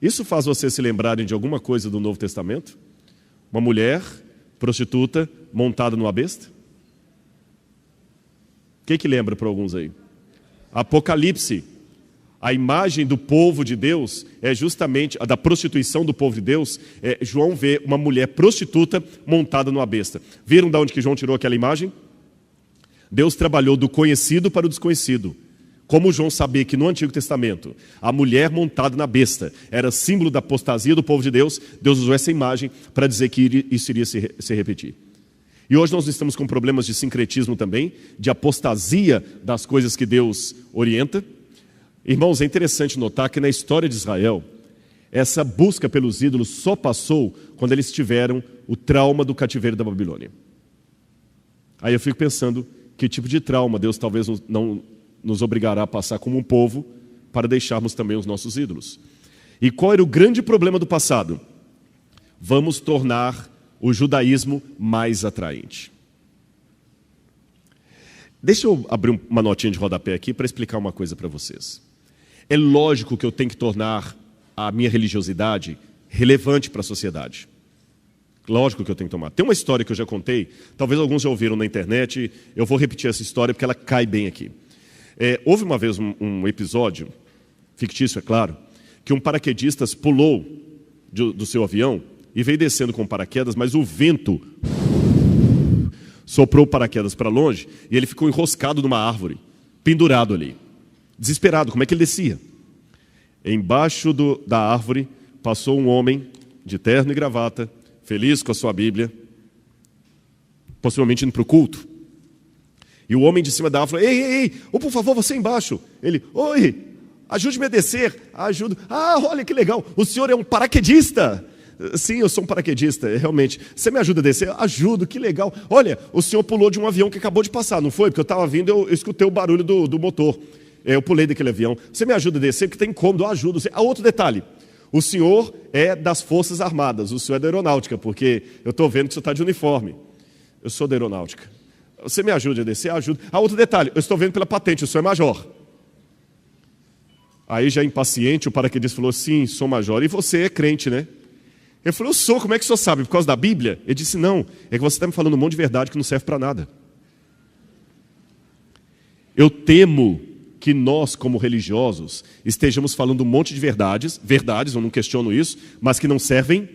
Isso faz vocês se lembrarem de alguma coisa do Novo Testamento? Uma mulher prostituta montada numa besta? O que lembra para alguns aí? Apocalipse. A imagem do povo de Deus é justamente a da prostituição do povo de Deus. João vê uma mulher prostituta montada numa besta. Viram de onde que João tirou aquela imagem? Deus trabalhou do conhecido para o desconhecido. Como João sabia que no Antigo Testamento a mulher montada na besta era símbolo da apostasia do povo de Deus, Deus usou essa imagem para dizer que isso iria se repetir. E hoje nós estamos com problemas de sincretismo também, de apostasia das coisas que Deus orienta. Irmãos, é interessante notar que na história de Israel, essa busca pelos ídolos só passou quando eles tiveram o trauma do cativeiro da Babilônia. Aí eu fico pensando, que tipo de trauma Deus talvez não nos obrigará a passar como um povo para deixarmos também os nossos ídolos. E qual era o grande problema do passado? Vamos tornar o judaísmo mais atraente. Deixa eu abrir uma notinha de rodapé aqui para explicar uma coisa para vocês. É lógico que eu tenho que tornar a minha religiosidade relevante para a sociedade. Lógico que eu tenho que tomar. Tem uma história que eu já contei, talvez alguns já ouviram na internet, eu vou repetir essa história porque ela cai bem aqui. Houve uma vez um episódio, fictício é claro, que um paraquedista pulou do seu avião e veio descendo com paraquedas, mas o vento soprou o paraquedas para longe e ele ficou enroscado numa árvore, pendurado ali. Desesperado, como é que ele descia? Embaixo da árvore passou um homem de terno e gravata, feliz com a sua Bíblia, possivelmente indo para o culto. E o homem de cima da árvore falou, ei, por favor, você embaixo. Ele, oi, ajude-me a descer. Ajudo. Ah, olha que legal, o senhor é um paraquedista. Sim, eu sou um paraquedista, realmente. Você me ajuda a descer? Ajudo, que legal. Olha, o senhor pulou de um avião que acabou de passar, não foi? Porque eu estava vindo, eu escutei o barulho do motor. Eu pulei daquele avião. Você me ajuda a descer? Porque tem incômodo, eu ajudo. Outro detalhe, O senhor é das Forças Armadas, o senhor é da Aeronáutica, porque eu estou vendo que o senhor está de uniforme. Eu sou da Aeronáutica. Você me ajude a descer? Ajuda. Outro detalhe, eu estou vendo pela patente, o senhor é major. Aí já impaciente, o paraquedista falou, sim, sou major. E você é crente, né? Ele falou, eu sou, como é que o senhor sabe? Por causa da Bíblia? Ele disse, não, é que você está me falando um monte de verdade que não serve para nada. Eu temo que nós, como religiosos, estejamos falando um monte de verdades, eu não questiono isso, mas que não servem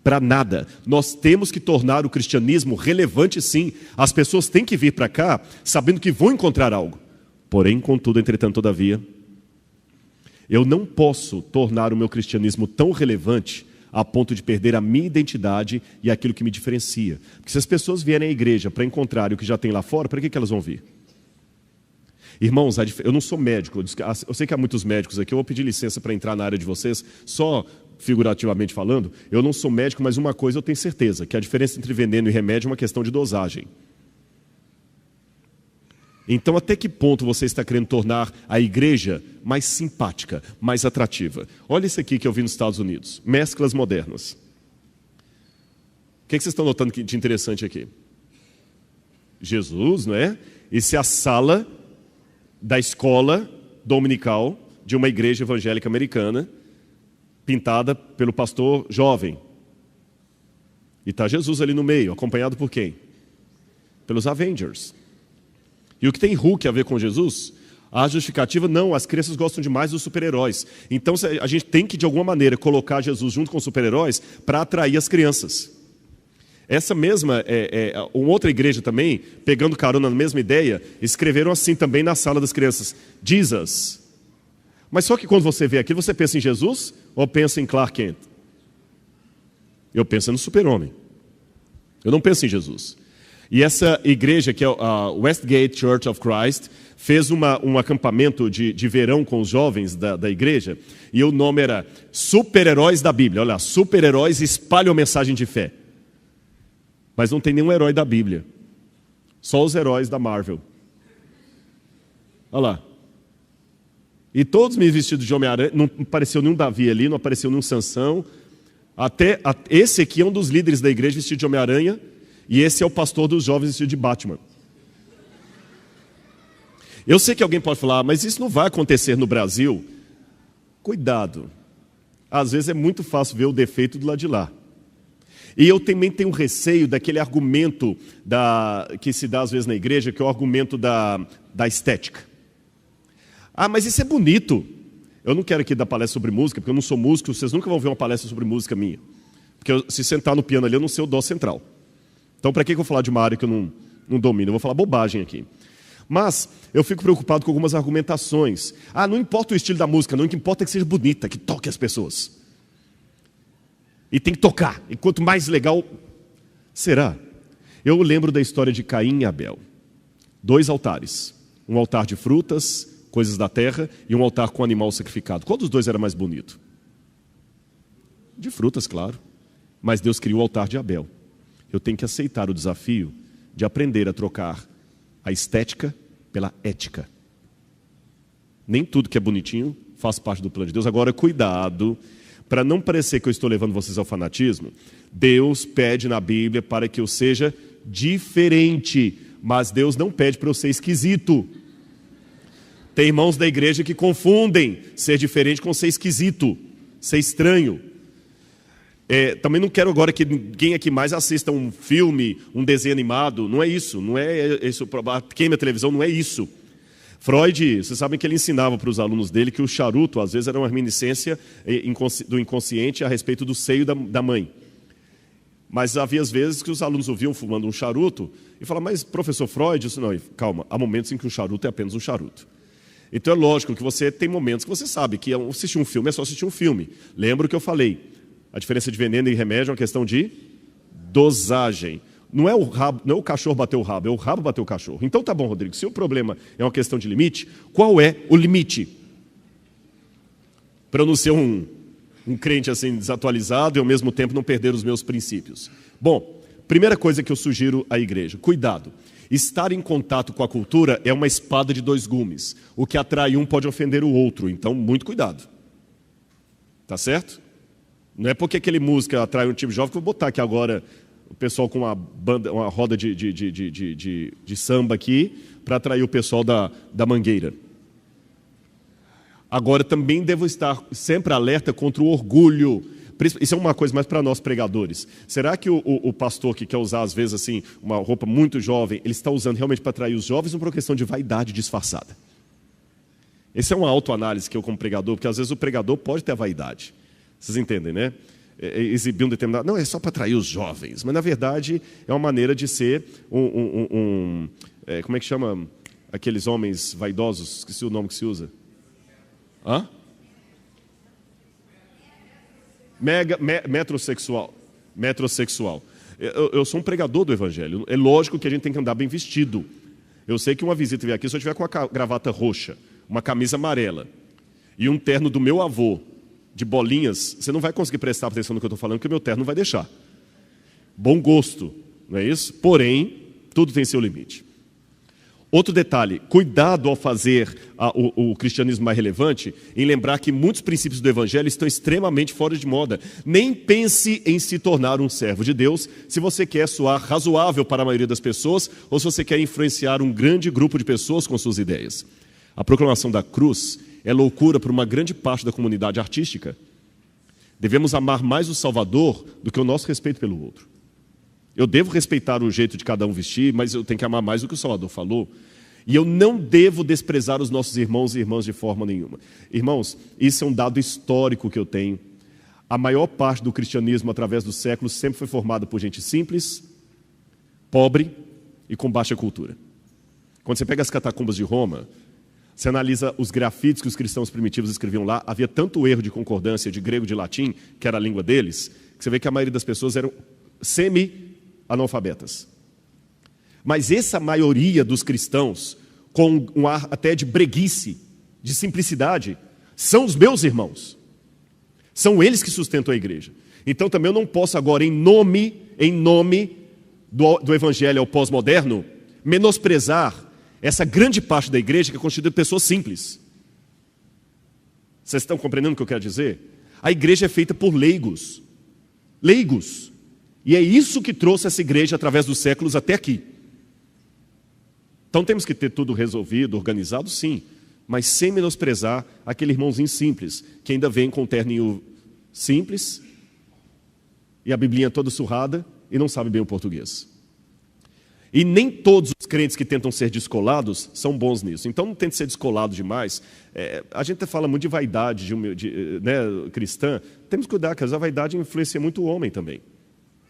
para nada. Nós temos que tornar o cristianismo relevante, sim. As pessoas têm que vir para cá sabendo que vão encontrar algo. Porém, contudo, entretanto, todavia, eu não posso tornar o meu cristianismo tão relevante a ponto de perder a minha identidade e aquilo que me diferencia. Porque se as pessoas vierem à igreja para encontrar o que já tem lá fora, para que elas vão vir? Irmãos, eu não sou médico, eu sei que há muitos médicos aqui, eu vou pedir licença para entrar na área de vocês, só figurativamente falando, eu não sou médico, mas uma coisa eu tenho certeza, que a diferença entre veneno e remédio é uma questão de dosagem. Então, até que ponto você está querendo tornar a igreja mais simpática, mais atrativa? Olha isso aqui que eu vi nos Estados Unidos, mesclas modernas. O que vocês estão notando de interessante aqui? Jesus, não é? Isso é a sala da escola dominical de uma igreja evangélica americana, pintada pelo pastor jovem. E está Jesus ali no meio, acompanhado por quem? Pelos Avengers. E o que tem Hulk a ver com Jesus? A justificativa, não, as crianças gostam demais dos super-heróis. Então a gente tem que, de alguma maneira, colocar Jesus junto com os super-heróis para atrair as crianças. Essa mesma, uma outra igreja também, pegando carona na mesma ideia, escreveram assim também na sala das crianças, Jesus. Mas só que quando você vê aquilo, você pensa em Jesus ou pensa em Clark Kent? Eu penso no super-homem. Eu não penso em Jesus. E essa igreja, que é a Westgate Church of Christ, fez um acampamento de verão com os jovens da igreja, e o nome era Super-Heróis da Bíblia. Olha lá, super-heróis espalham a mensagem de fé. Mas não tem nenhum herói da Bíblia. Só os heróis da Marvel. Olha lá. E todos me vestidos de Homem-Aranha, não apareceu nenhum Davi ali, não apareceu nenhum Sansão. Esse aqui é um dos líderes da igreja vestido de Homem-Aranha, e esse é o pastor dos jovens vestido de Batman. Eu sei que alguém pode falar, mas isso não vai acontecer no Brasil. Cuidado. Às vezes é muito fácil ver o defeito do lado de lá. E eu também tenho receio daquele argumento que se dá às vezes na igreja, que é o argumento da estética. Ah, mas isso é bonito. Eu não quero aqui dar palestra sobre música, porque eu não sou músico, vocês nunca vão ver uma palestra sobre música minha. Porque se sentar no piano ali, eu não sei o dó central. Então, para que eu vou falar de uma área que eu não domino? Eu vou falar bobagem aqui. Mas eu fico preocupado com algumas argumentações. Ah, não importa o estilo da música, não, o que importa é que seja bonita, que toque as pessoas. E tem que tocar. E quanto mais legal, será? Eu lembro da história de Caim e Abel. 2 altares. Um altar de frutas, coisas da terra, e um altar com animal sacrificado. Qual dos dois era mais bonito? De frutas, claro. Mas Deus criou o altar de Abel. Eu tenho que aceitar o desafio de aprender a trocar a estética pela ética. Nem tudo que é bonitinho faz parte do plano de Deus. Agora, cuidado, para não parecer que eu estou levando vocês ao fanatismo. Deus pede na Bíblia para que eu seja diferente, mas Deus não pede para eu ser esquisito. Tem irmãos da igreja que confundem ser diferente com ser esquisito, ser estranho. Também não quero agora que ninguém aqui mais assista um filme, um desenho animado. Não é isso, não é isso. Queima a televisão, não é isso. Freud, vocês sabem que ele ensinava para os alunos dele que o charuto, às vezes, era uma reminiscência do inconsciente a respeito do seio da mãe. Mas havia às vezes que os alunos ouviam fumando um charuto e falavam, mas professor Freud, isso não, calma, há momentos em que o charuto é apenas um charuto. Então é lógico que você tem momentos que você sabe que assistir um filme é só assistir um filme. Lembra o que eu falei? A diferença de veneno e remédio é uma questão de dosagem. Não é o cachorro bater o rabo, é o rabo bater o cachorro. Então tá bom, Rodrigo, se o problema é uma questão de limite, qual é o limite? Para eu não ser um crente assim desatualizado e ao mesmo tempo não perder os meus princípios. Bom, primeira coisa que eu sugiro à igreja, cuidado. Estar em contato com a cultura é uma espada de 2 gumes. O que atrai um pode ofender o outro, então muito cuidado. Tá certo? Não é porque aquele música atrai um tipo de jovem que eu vou botar aqui agora o pessoal com uma banda, uma roda de samba aqui para atrair o pessoal da Mangueira. Agora, também devo estar sempre alerta contra o orgulho. Isso é uma coisa mais para nós pregadores. Será que o pastor que quer usar, às vezes, assim, uma roupa muito jovem, ele está usando realmente para atrair os jovens ou por uma questão de vaidade disfarçada? Essa é uma autoanálise que eu, como pregador, porque às vezes o pregador pode ter vaidade. Vocês entendem, né? Exibir um determinado... Não, é só para atrair os jovens. Mas, na verdade, é uma maneira de ser como é que chama aqueles homens vaidosos? Esqueci o nome que se usa. Hã? Metrosexual. Eu sou um pregador do Evangelho. É lógico que a gente tem que andar bem vestido. Eu sei que uma visita vier aqui, se eu estiver com a gravata roxa, uma camisa amarela e um terno do meu avô, de bolinhas, você não vai conseguir prestar atenção no que eu estou falando, porque o meu terno não vai deixar. Bom gosto, não é isso? Porém, tudo tem seu limite. Outro detalhe, cuidado ao fazer o cristianismo mais relevante, em lembrar que muitos princípios do Evangelho estão extremamente fora de moda. Nem pense em se tornar um servo de Deus se você quer soar razoável para a maioria das pessoas ou se você quer influenciar um grande grupo de pessoas com suas ideias. A proclamação da cruz é loucura para uma grande parte da comunidade artística. Devemos amar mais o Salvador do que o nosso respeito pelo outro. Eu devo respeitar o jeito de cada um vestir, mas eu tenho que amar mais do que o Salvador falou. E eu não devo desprezar os nossos irmãos e irmãs de forma nenhuma. Irmãos, isso é um dado histórico que eu tenho. A maior parte do cristianismo, através dos séculos, sempre foi formada por gente simples, pobre e com baixa cultura. Quando você pega as catacumbas de Roma, você analisa os grafites que os cristãos primitivos escreviam lá, havia tanto erro de concordância de grego e de latim, que era a língua deles, que você vê que a maioria das pessoas eram semi-analfabetas. Mas essa maioria dos cristãos, com um ar até de breguice, de simplicidade, são os meus irmãos. São eles que sustentam a igreja. Então também eu não posso agora, em nome do evangelho ao pós-moderno, menosprezar essa grande parte da igreja que é constituída de pessoas simples. Vocês estão compreendendo o que eu quero dizer? A igreja é feita por leigos. Leigos. E é isso que trouxe essa igreja através dos séculos até aqui. Então temos que ter tudo resolvido, organizado, sim, mas sem menosprezar aquele irmãozinho simples, que ainda vem com um terninho simples e a biblinha toda surrada e não sabe bem o português. E nem todos os crentes que tentam ser descolados são bons nisso. Então não tente ser descolado demais. A gente fala muito de vaidade cristã. Temos que cuidar, porque a vaidade influencia muito o homem também.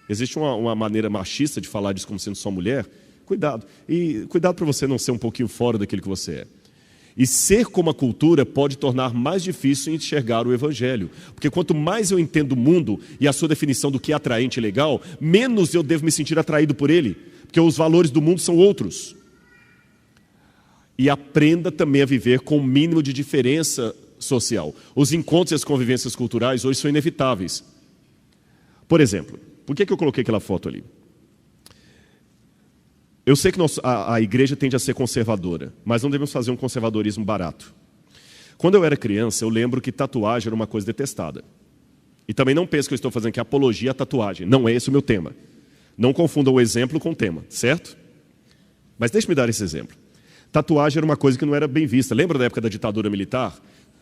Existe uma maneira machista de falar disso como sendo só mulher. Cuidado. E cuidado para você não ser um pouquinho fora daquilo que você é. E ser como a cultura pode tornar mais difícil enxergar o Evangelho. Porque quanto mais eu entendo o mundo e a sua definição do que é atraente e legal, menos eu devo me sentir atraído por ele. Porque os valores do mundo são outros. E aprenda também a viver com o mínimo de diferença social. Os encontros e as convivências culturais hoje são inevitáveis. Por exemplo, por que eu coloquei aquela foto ali? Eu sei que a igreja tende a ser conservadora, mas não devemos fazer um conservadorismo barato. Quando eu era criança, eu lembro que tatuagem era uma coisa detestada. E também não penso que eu estou fazendo aqui apologia à tatuagem. Não é esse o meu tema. Não confundam o exemplo com o tema, certo? Mas deixe-me dar esse exemplo. Tatuagem era uma coisa que não era bem vista. Lembra da época da ditadura militar?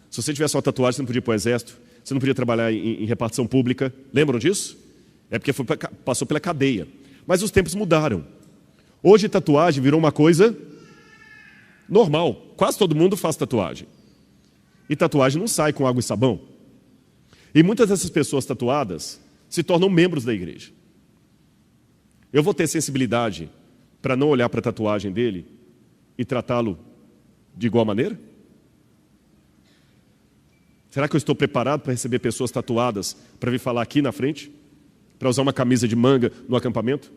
Se você tivesse uma tatuagem, você não podia ir para o exército, você não podia trabalhar em repartição pública. Lembram disso? É porque passou pela cadeia. Mas os tempos mudaram. Hoje tatuagem virou uma coisa normal. Quase todo mundo faz tatuagem. E tatuagem não sai com água e sabão. E muitas dessas pessoas tatuadas se tornam membros da igreja. Eu vou ter sensibilidade para não olhar para a tatuagem dele e tratá-lo de igual maneira? Será que eu estou preparado para receber pessoas tatuadas para vir falar aqui na frente? Para usar uma camisa de manga no acampamento?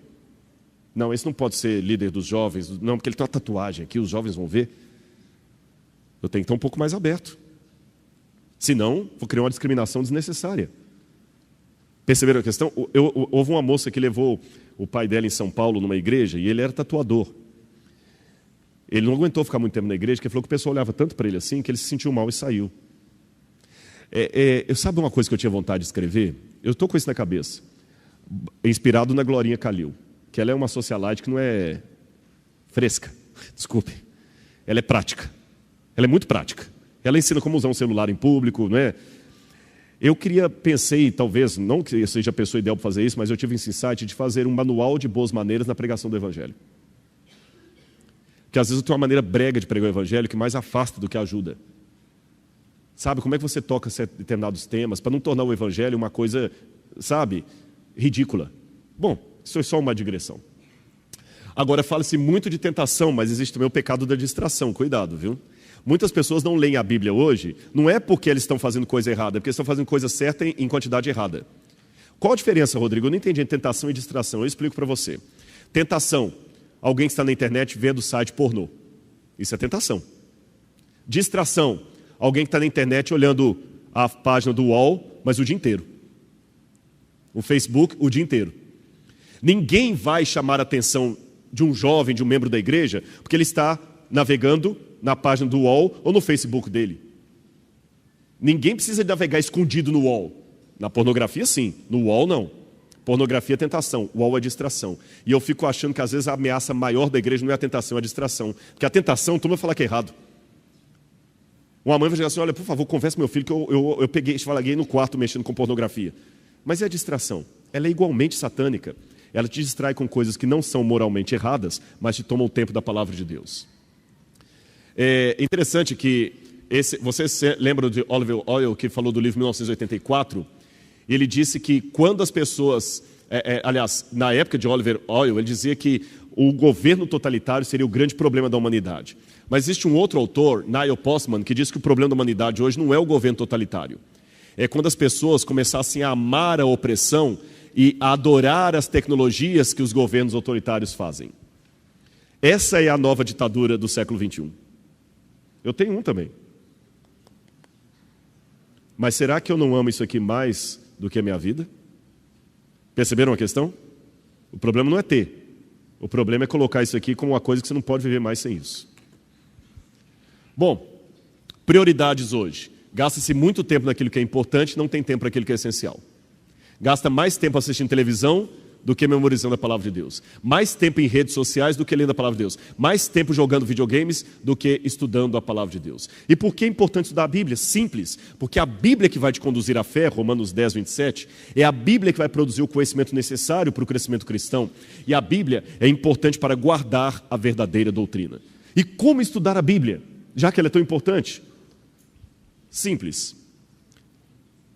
Não, esse não pode ser líder dos jovens, não, porque ele tem uma tatuagem aqui, os jovens vão ver. Eu tenho que estar um pouco mais aberto. Senão, vou criar uma discriminação desnecessária. Perceberam a questão? Houve uma moça que levou o pai dela em São Paulo numa igreja e ele era tatuador. Ele não aguentou ficar muito tempo na igreja, porque ele falou que o pessoal olhava tanto para ele assim que ele se sentiu mal e saiu. Sabe uma coisa que eu tinha vontade de escrever? Eu estou com isso na cabeça. Inspirado na Glorinha Calil, que ela é uma socialite que não é fresca, desculpe. Ela é prática. Ela é muito prática. Ela ensina como usar um celular em público, não é? Eu pensei, talvez, não que eu seja a pessoa ideal para fazer isso, mas eu tive esse insight de fazer um manual de boas maneiras na pregação do Evangelho. Porque às vezes eu tenho uma maneira brega de pregar o Evangelho que mais afasta do que ajuda. Sabe, como é que você toca determinados temas para não tornar o Evangelho uma coisa, sabe, ridícula? Bom, isso é só uma digressão. Agora, fala-se muito de tentação, mas existe também o pecado da distração, cuidado, viu? Muitas pessoas não leem a Bíblia hoje, não é porque eles estão fazendo coisa errada, é porque eles estão fazendo coisa certa em quantidade errada. Qual a diferença, Rodrigo? Eu não entendi entre tentação e distração, eu explico para você. Tentação, alguém que está na internet vendo site pornô. Isso é tentação. Distração, alguém que está na internet olhando a página do UOL, mas o dia inteiro. O Facebook, o dia inteiro. Ninguém vai chamar a atenção de um jovem, de um membro da igreja, porque ele está navegando na página do UOL ou no Facebook dele. Ninguém precisa navegar escondido no UOL. Na pornografia, sim. No UOL, não. Pornografia é tentação, o UOL é distração. E eu fico achando que às vezes a ameaça maior da igreja não é a tentação, é a distração. Porque a tentação, todo mundo vai falar que é errado. Uma mãe vai dizer assim, olha, por favor, converse com meu filho que eu peguei, esfalaguei no quarto mexendo com pornografia. Mas é a distração. Ela é igualmente satânica. Ela te distrai com coisas que não são moralmente erradas, mas te tomam o tempo da palavra de Deus. É interessante que, vocês lembram de Oliver Oil, que falou do livro 1984? Ele disse que quando as pessoas, aliás, na época de Oliver Oil, ele dizia que o governo totalitário seria o grande problema da humanidade. Mas existe um outro autor, Neil Postman, que diz que o problema da humanidade hoje não é o governo totalitário. É quando as pessoas começassem a amar a opressão e a adorar as tecnologias que os governos autoritários fazem. Essa é a nova ditadura do século XXI. Eu tenho um também. Mas será que eu não amo isso aqui mais do que a minha vida? Perceberam a questão? O problema não é ter. O problema é colocar isso aqui como uma coisa que você não pode viver mais sem isso. Bom, prioridades hoje. Gasta-se muito tempo naquilo que é importante, não tem tempo para aquilo que é essencial. Gasta mais tempo assistindo televisão do que memorizando a palavra de Deus. Mais tempo em redes sociais do que lendo a palavra de Deus. Mais tempo jogando videogames do que estudando a palavra de Deus. E por que é importante estudar a Bíblia? Simples. Porque a Bíblia que vai te conduzir à fé, Romanos 10, 27, é a Bíblia que vai produzir o conhecimento necessário para o crescimento cristão. E a Bíblia é importante para guardar a verdadeira doutrina. E como estudar a Bíblia, já que ela é tão importante? Simples.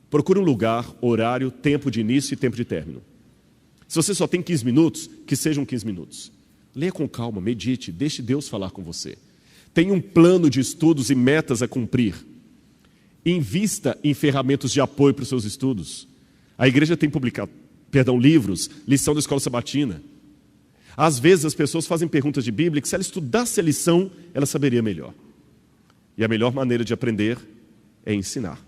Procure um lugar, horário, tempo de início e tempo de término. Se você só tem 15 minutos, que sejam 15 minutos. Leia com calma, medite, deixe Deus falar com você. Tenha um plano de estudos e metas a cumprir. Invista em ferramentas de apoio para os seus estudos. A igreja tem publicado, livros, lição da escola sabatina. Às vezes as pessoas fazem perguntas de Bíblia que se ela estudasse a lição, ela saberia melhor. E a melhor maneira de aprender é ensinar.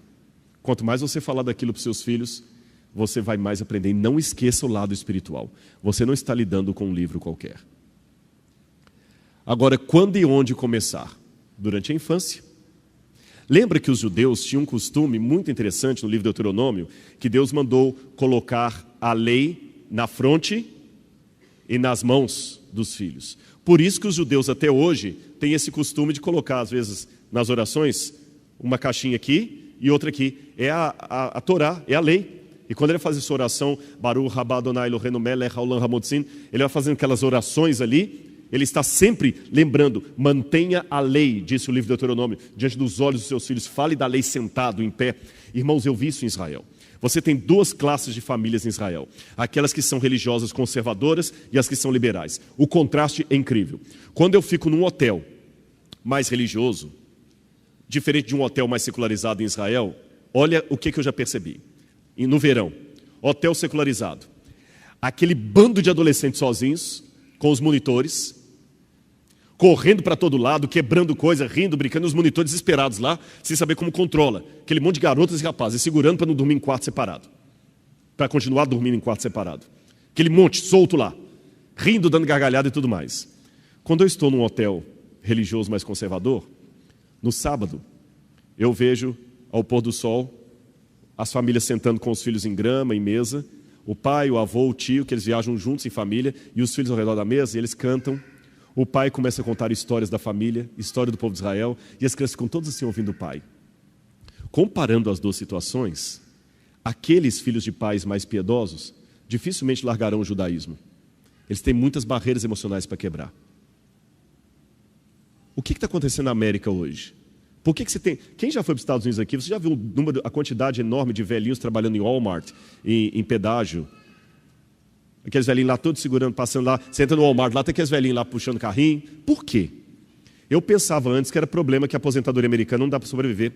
Quanto mais você falar daquilo para os seus filhos, você vai mais aprender. E não esqueça o lado espiritual. Você não está lidando com um livro qualquer. Agora, quando e onde começar? Durante a infância. Lembra que os judeus tinham um costume muito interessante no livro de Deuteronômio, que Deus mandou colocar a lei na fronte e nas mãos dos filhos. Por isso que os judeus até hoje têm esse costume de colocar, às vezes, nas orações, uma caixinha aqui e outra aqui. É a Torá, é a lei. E quando ele faz essa oração, Baruch haba Adonai Eloheinu melech haolam hamotzin, ele vai fazendo aquelas orações ali, ele está sempre lembrando, mantenha a lei, disse o livro de Deuteronômio, diante dos olhos dos seus filhos, fale da lei sentado, em pé. Irmãos, eu vi isso em Israel. Você tem duas classes de famílias em Israel, aquelas que são religiosas conservadoras e as que são liberais. O contraste é incrível. Quando eu fico num hotel mais religioso, diferente de um hotel mais secularizado em Israel, olha o que eu já percebi. E no verão, hotel secularizado, aquele bando de adolescentes sozinhos, com os monitores, correndo para todo lado, quebrando coisa, rindo, brincando, os monitores desesperados lá, sem saber como controla. Aquele monte de garotas e rapazes, segurando para não dormir em quarto separado. Para continuar dormindo em quarto separado. Aquele monte solto lá, rindo, dando gargalhada e tudo mais. Quando eu estou num hotel religioso mais conservador, no sábado, eu vejo ao pôr do sol as famílias sentando com os filhos em grama, em mesa, o pai, o avô, o tio, que eles viajam juntos em família, e os filhos ao redor da mesa, e eles cantam. O pai começa a contar histórias da família, história do povo de Israel, e as crianças ficam todas assim ouvindo o pai. Comparando as duas situações, aqueles filhos de pais mais piedosos dificilmente largarão o judaísmo. Eles têm muitas barreiras emocionais para quebrar. O que está acontecendo na América hoje? Por que você tem... Quem já foi para os Estados Unidos aqui, você já viu a quantidade enorme de velhinhos trabalhando em Walmart, em pedágio? Aqueles velhinhos lá todos segurando, passando lá, você entra no Walmart, lá tem aqueles velhinhos lá puxando carrinho. Por quê? Eu pensava antes que era problema que a aposentadoria americana não dá para sobreviver.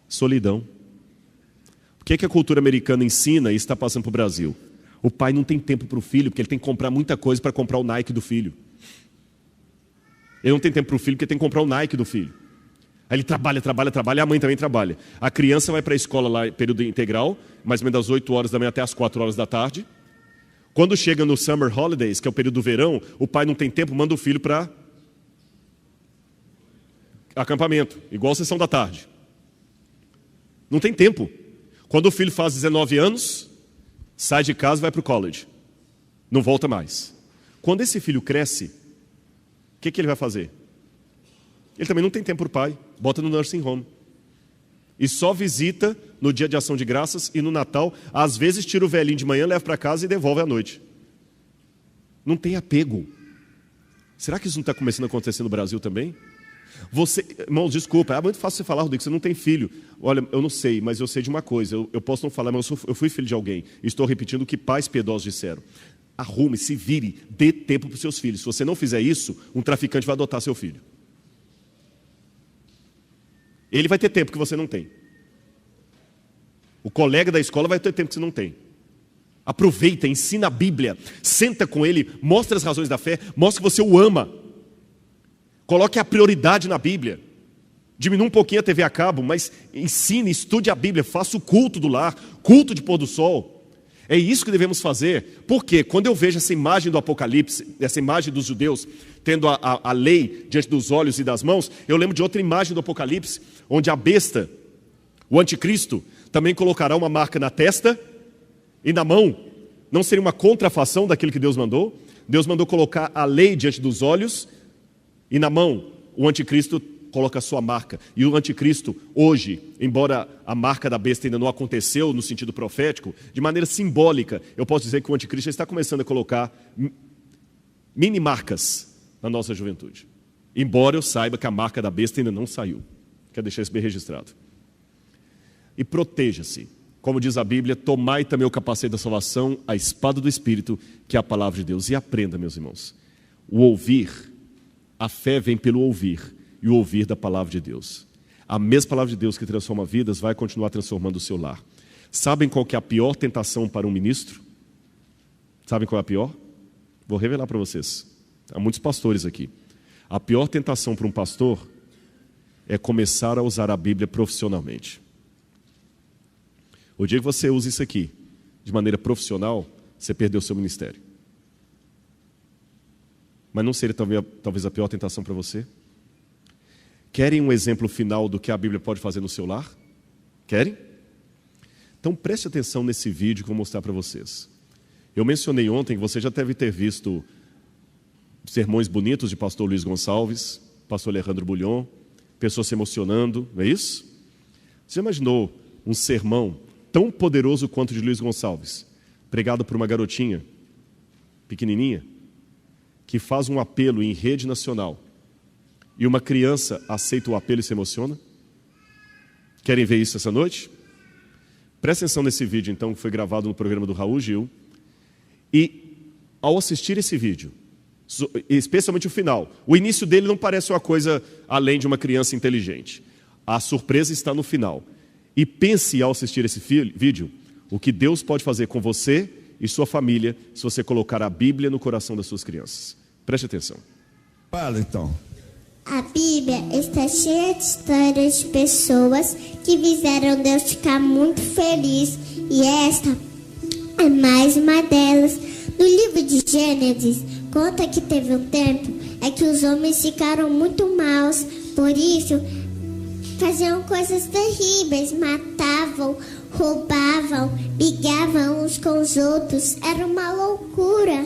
Solidão. O que a cultura americana ensina e está passando para o Brasil? O pai não tem tempo para o filho, porque ele tem que comprar muita coisa para comprar o Nike do filho. Ele não tem tempo para o filho, porque tem que comprar o Nike do filho. Aí ele trabalha, a mãe também trabalha. A criança vai para a escola lá, período integral, mais ou menos das 8 horas da manhã até as 4 horas da tarde. Quando chega no Summer Holidays, que é o período do verão, o pai não tem tempo, manda o filho para acampamento, igual a sessão da tarde. Não tem tempo. Quando o filho faz 19 anos, sai de casa e vai para o college. Não volta mais. Quando esse filho cresce, o que ele vai fazer? Ele também não tem tempo para o pai. Bota no nursing home. E só visita no dia de ação de graças e no Natal. Às vezes tira o velhinho de manhã, leva para casa e devolve à noite. Não tem apego. Será que isso não está começando a acontecer no Brasil também? Irmãos, desculpa, é muito fácil você falar, Rodrigo, você não tem filho. Olha, eu não sei, mas eu sei de uma coisa. Eu posso não falar, mas eu fui filho de alguém. Estou repetindo o que pais piedosos disseram. Arrume, se vire, dê tempo para os seus filhos. Se você não fizer isso, um traficante vai adotar seu filho. Ele vai ter tempo que você não tem. O colega da escola vai ter tempo que você não tem. Aproveita, ensina a Bíblia, senta com ele, mostra as razões da fé, mostra que você o ama. Coloque a prioridade na Bíblia. Diminua um pouquinho a TV a cabo, mas ensine, estude a Bíblia, faça o culto do lar, culto de pôr do sol. É isso que devemos fazer, porque quando eu vejo essa imagem do Apocalipse, essa imagem dos judeus tendo a lei diante dos olhos e das mãos, eu lembro de outra imagem do Apocalipse, onde a besta, o anticristo, também colocará uma marca na testa e na mão. Não seria uma contrafação daquilo que Deus mandou? Deus mandou colocar a lei diante dos olhos e na mão o anticristo coloca a sua marca. E o anticristo, hoje, embora a marca da besta ainda não aconteceu no sentido profético, de maneira simbólica, eu posso dizer que o anticristo está começando a colocar mini marcas na nossa juventude. Embora eu saiba que a marca da besta ainda não saiu. Quero deixar isso bem registrado. E proteja-se. Como diz a Bíblia, tomai também o capacete da salvação, a espada do Espírito, que é a palavra de Deus. E aprenda, meus irmãos, o ouvir, a fé vem pelo ouvir. E o ouvir da palavra de Deus. A mesma palavra de Deus que transforma vidas vai continuar transformando o seu lar. Sabem qual que é a pior tentação para um ministro? Sabem qual é a pior? Vou revelar para vocês. Há muitos pastores aqui. A pior tentação para um pastor é começar a usar a Bíblia profissionalmente. O dia que você usa isso aqui de maneira profissional, você perdeu o seu ministério. Mas não seria talvez a pior tentação para você? Querem um exemplo final do que a Bíblia pode fazer no seu lar? Querem? Então preste atenção nesse vídeo que eu vou mostrar para vocês. Eu mencionei ontem que você já deve ter visto sermões bonitos de pastor Luiz Gonçalves, pastor Alejandro Bulhon, pessoas se emocionando, não é isso? Você imaginou um sermão tão poderoso quanto o de Luiz Gonçalves, pregado por uma garotinha pequenininha, que faz um apelo em rede nacional, e uma criança aceita o apelo e se emociona? Querem ver isso essa noite? Presta atenção nesse vídeo, então, que foi gravado no programa do Raul Gil. E, ao assistir esse vídeo, especialmente o final, o início dele não parece uma coisa além de uma criança inteligente. A surpresa está no final. E pense, ao assistir esse vídeo, o que Deus pode fazer com você e sua família se você colocar a Bíblia no coração das suas crianças. Preste atenção. Fala, então. A Bíblia está cheia de histórias de pessoas que fizeram Deus ficar muito feliz, e esta é mais uma delas. No livro de Gênesis, conta que teve um tempo que os homens ficaram muito maus, por isso faziam coisas terríveis, matavam, roubavam, brigavam uns com os outros. Era uma loucura.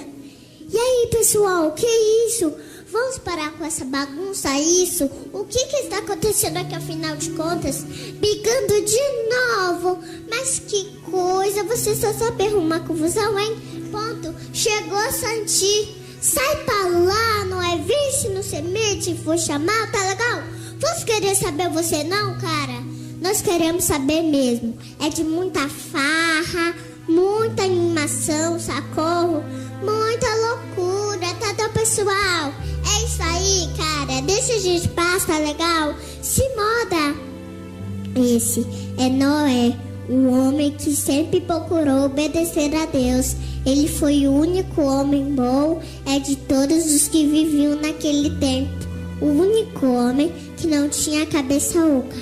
E aí, pessoal, o que é isso? Vamos parar com essa bagunça, isso? O que está acontecendo aqui, afinal de contas? Brigando de novo. Mas que coisa, você só sabe arrumar confusão, hein? Ponto. Chegou, Santi. Sai pra lá, não é? Vem se não se mete, for chamar, tá legal? Vamos querer saber você não, cara? Nós queremos saber mesmo. É de muita farra, muita animação, socorro, muita loucura, tá, pessoal? É isso aí, cara. Deixa a gente passar, tá legal? Se moda. Esse é Noé, um homem que sempre procurou obedecer a Deus. Ele foi o único homem bom de todos os que viviam naquele tempo. O único homem que não tinha a cabeça oca.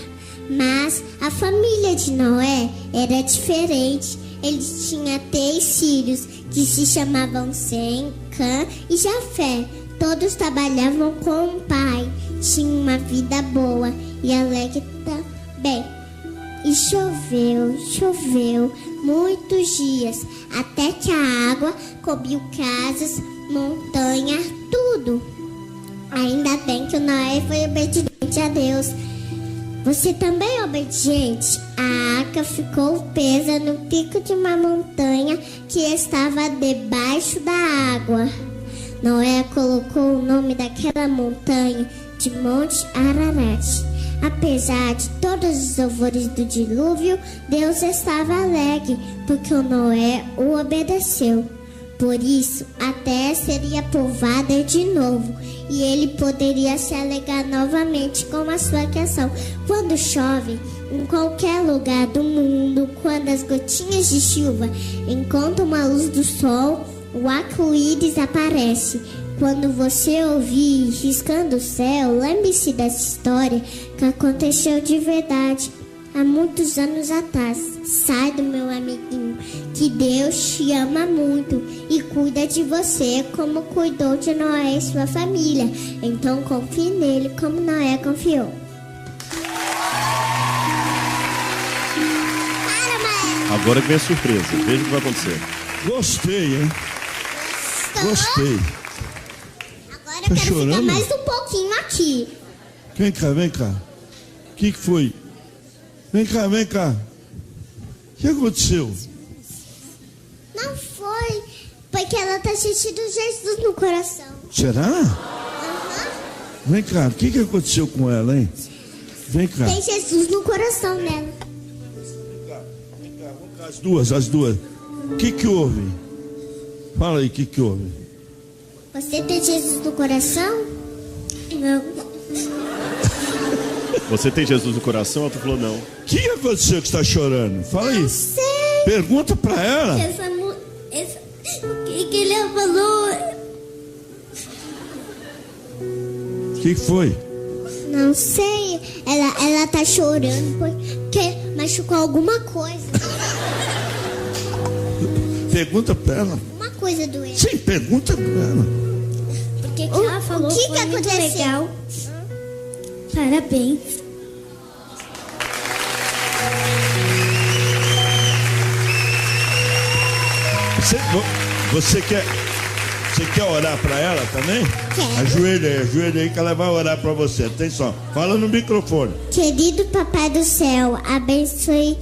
Mas a família de Noé era diferente. Ele tinha 3 filhos que se chamavam Sem, Cã e Jafé. Todos trabalhavam com o pai. Tinham uma vida boa e alegre também. E choveu muitos dias, até que a água cobriu casas, montanhas, tudo. Ainda bem que o Noé foi obediente a Deus. Você também é obediente? A arca ficou presa no pico de uma montanha que estava debaixo da água. Noé colocou o nome daquela montanha de Monte Ararat. Apesar de todos os louvores do dilúvio, Deus estava alegre, porque o Noé o obedeceu. Por isso, a terra seria povoada de novo, e ele poderia se alegrar novamente com a sua criação. Quando chove, em qualquer lugar do mundo, quando as gotinhas de chuva encontram a luz do sol, o arco-íris aparece. Quando você ouvir riscando o céu, lembre-se dessa história que aconteceu de verdade há muitos anos atrás. Sai do meu amiguinho, que Deus te ama muito e cuida de você como cuidou de Noé e sua família. Então confie nele como Noé confiou. Agora que vem a surpresa. Veja o que vai acontecer. Gostei, hein? Gostei. Agora eu quero ficar mais um pouquinho aqui. Vem cá, vem cá. O que foi? Vem cá, vem cá. O que aconteceu? Não foi, porque ela tá sentindo Jesus no coração. Será? Vem cá, o que aconteceu com ela, hein? Vem cá. Tem Jesus no coração dela. Vem cá, vamos cá, as duas. O que houve? Fala aí, o que houve? Você tem Jesus no coração? Não. Você tem Jesus no coração? Ela falou não. O que aconteceu que está chorando? Fala aí. Não sei. Pergunta pra ela. O que ele falou? O que foi? Não sei. Ela tá chorando porque machucou alguma coisa. Pergunta pra ela. Uma coisa doente. Sim, pergunta pra ela. Porque que ela falou? O que aconteceu? Legal. Parabéns. Você quer orar pra ela também? Quero. Ajoelha aí que ela vai orar pra você. Atenção, fala no microfone. Querido Papai do Céu, abençoe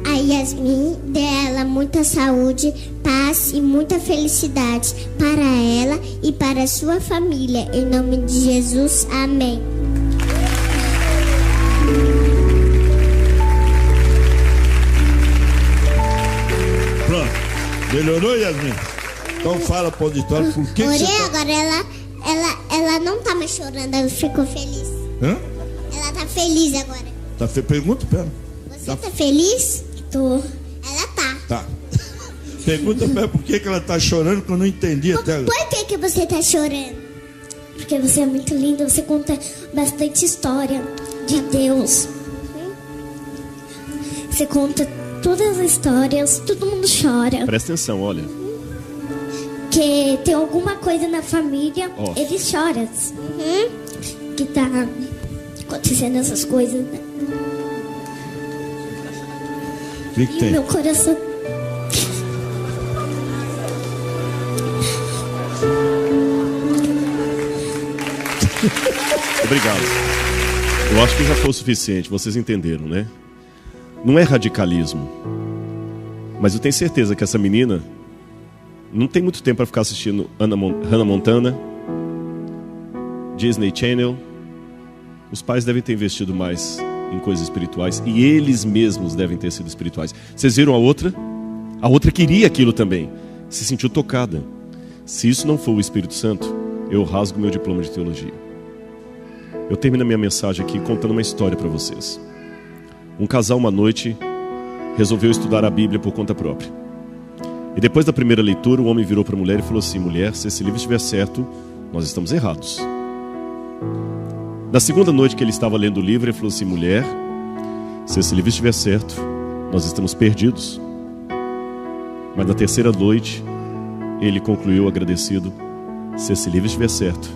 a Yasmin, dê a ela muita saúde, paz e muita felicidade para ela e para a sua família. Em nome de Jesus, amém. Pronto. Melhorou, Yasmin? Então fala pro auditório por que Orei, você tá... agora ela não tá mais chorando, ela ficou feliz. Hã? Ela tá feliz agora. Pergunta pra ela. Você tá feliz? Tô. Ela tá. Tá. Pergunta pra ela por que ela tá chorando, que eu não entendi até agora. Por que você tá chorando? Porque você é muito linda, você conta bastante história de Deus. Você conta todas as histórias, todo mundo chora. Presta atenção, olha. Que tem alguma coisa na família, Ó. eles choram. Que tá acontecendo essas coisas, né? O que E tem? o meu coração... Obrigado. Eu acho que já foi o suficiente, vocês entenderam, né? Não é radicalismo. Mas eu tenho certeza que essa menina não tem muito tempo para ficar assistindo Hannah Montana, Disney Channel. Os pais devem ter investido mais em coisas espirituais e eles mesmos devem ter sido espirituais. Vocês viram a outra? A outra queria aquilo também. Se sentiu tocada. Se isso não for o Espírito Santo, eu rasgo meu diploma de teologia. Eu termino a minha mensagem aqui contando uma história para vocês. Um casal uma noite resolveu estudar a Bíblia por conta própria. E depois da primeira leitura, o homem virou para a mulher e falou assim: mulher, se esse livro estiver certo, nós estamos errados. Na segunda noite que ele estava lendo o livro, ele falou assim: mulher, se esse livro estiver certo, nós estamos perdidos. Mas na terceira noite, ele concluiu agradecido: se esse livro estiver certo,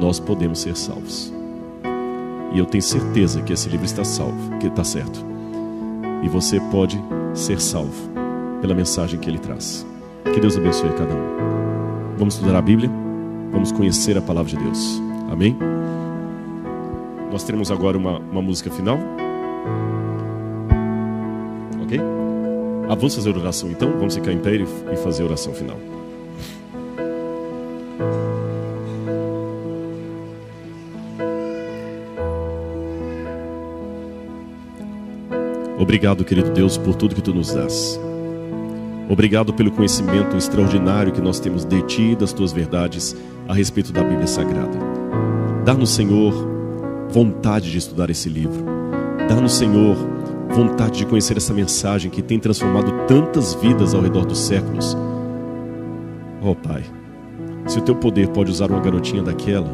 nós podemos ser salvos. E eu tenho certeza que esse livro está salvo, que está certo. E você pode ser salvo pela mensagem que ele traz. Que Deus abençoe cada um. Vamos estudar a Bíblia, vamos conhecer a palavra de Deus. Amém? Nós teremos agora uma música final. Ok? Vamos fazer oração então? Vamos ficar em pé e fazer a oração final. Obrigado, querido Deus, por tudo que Tu nos dás. Obrigado pelo conhecimento extraordinário que nós temos de Ti e das Tuas verdades a respeito da Bíblia Sagrada. Dá-nos, Senhor, vontade de estudar esse livro. Dá-nos, Senhor, vontade de conhecer essa mensagem que tem transformado tantas vidas ao redor dos séculos. Oh, Pai, se o Teu poder pode usar uma garotinha daquela,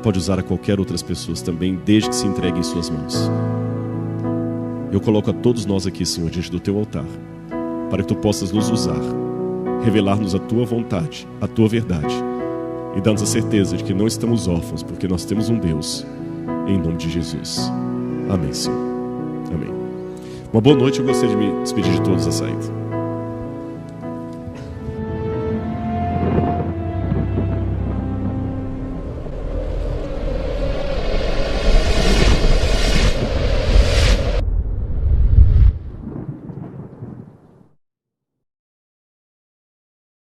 pode usar a qualquer outras pessoas também, desde que se entregue em Suas mãos. Eu coloco a todos nós aqui, Senhor, diante do Teu altar, para que Tu possas nos usar, revelar-nos a Tua vontade, a Tua verdade, e dar-nos a certeza de que não estamos órfãos, porque nós temos um Deus, em nome de Jesus. Amém, Senhor. Amém. Uma boa noite, eu gostaria de me despedir de todos a saída.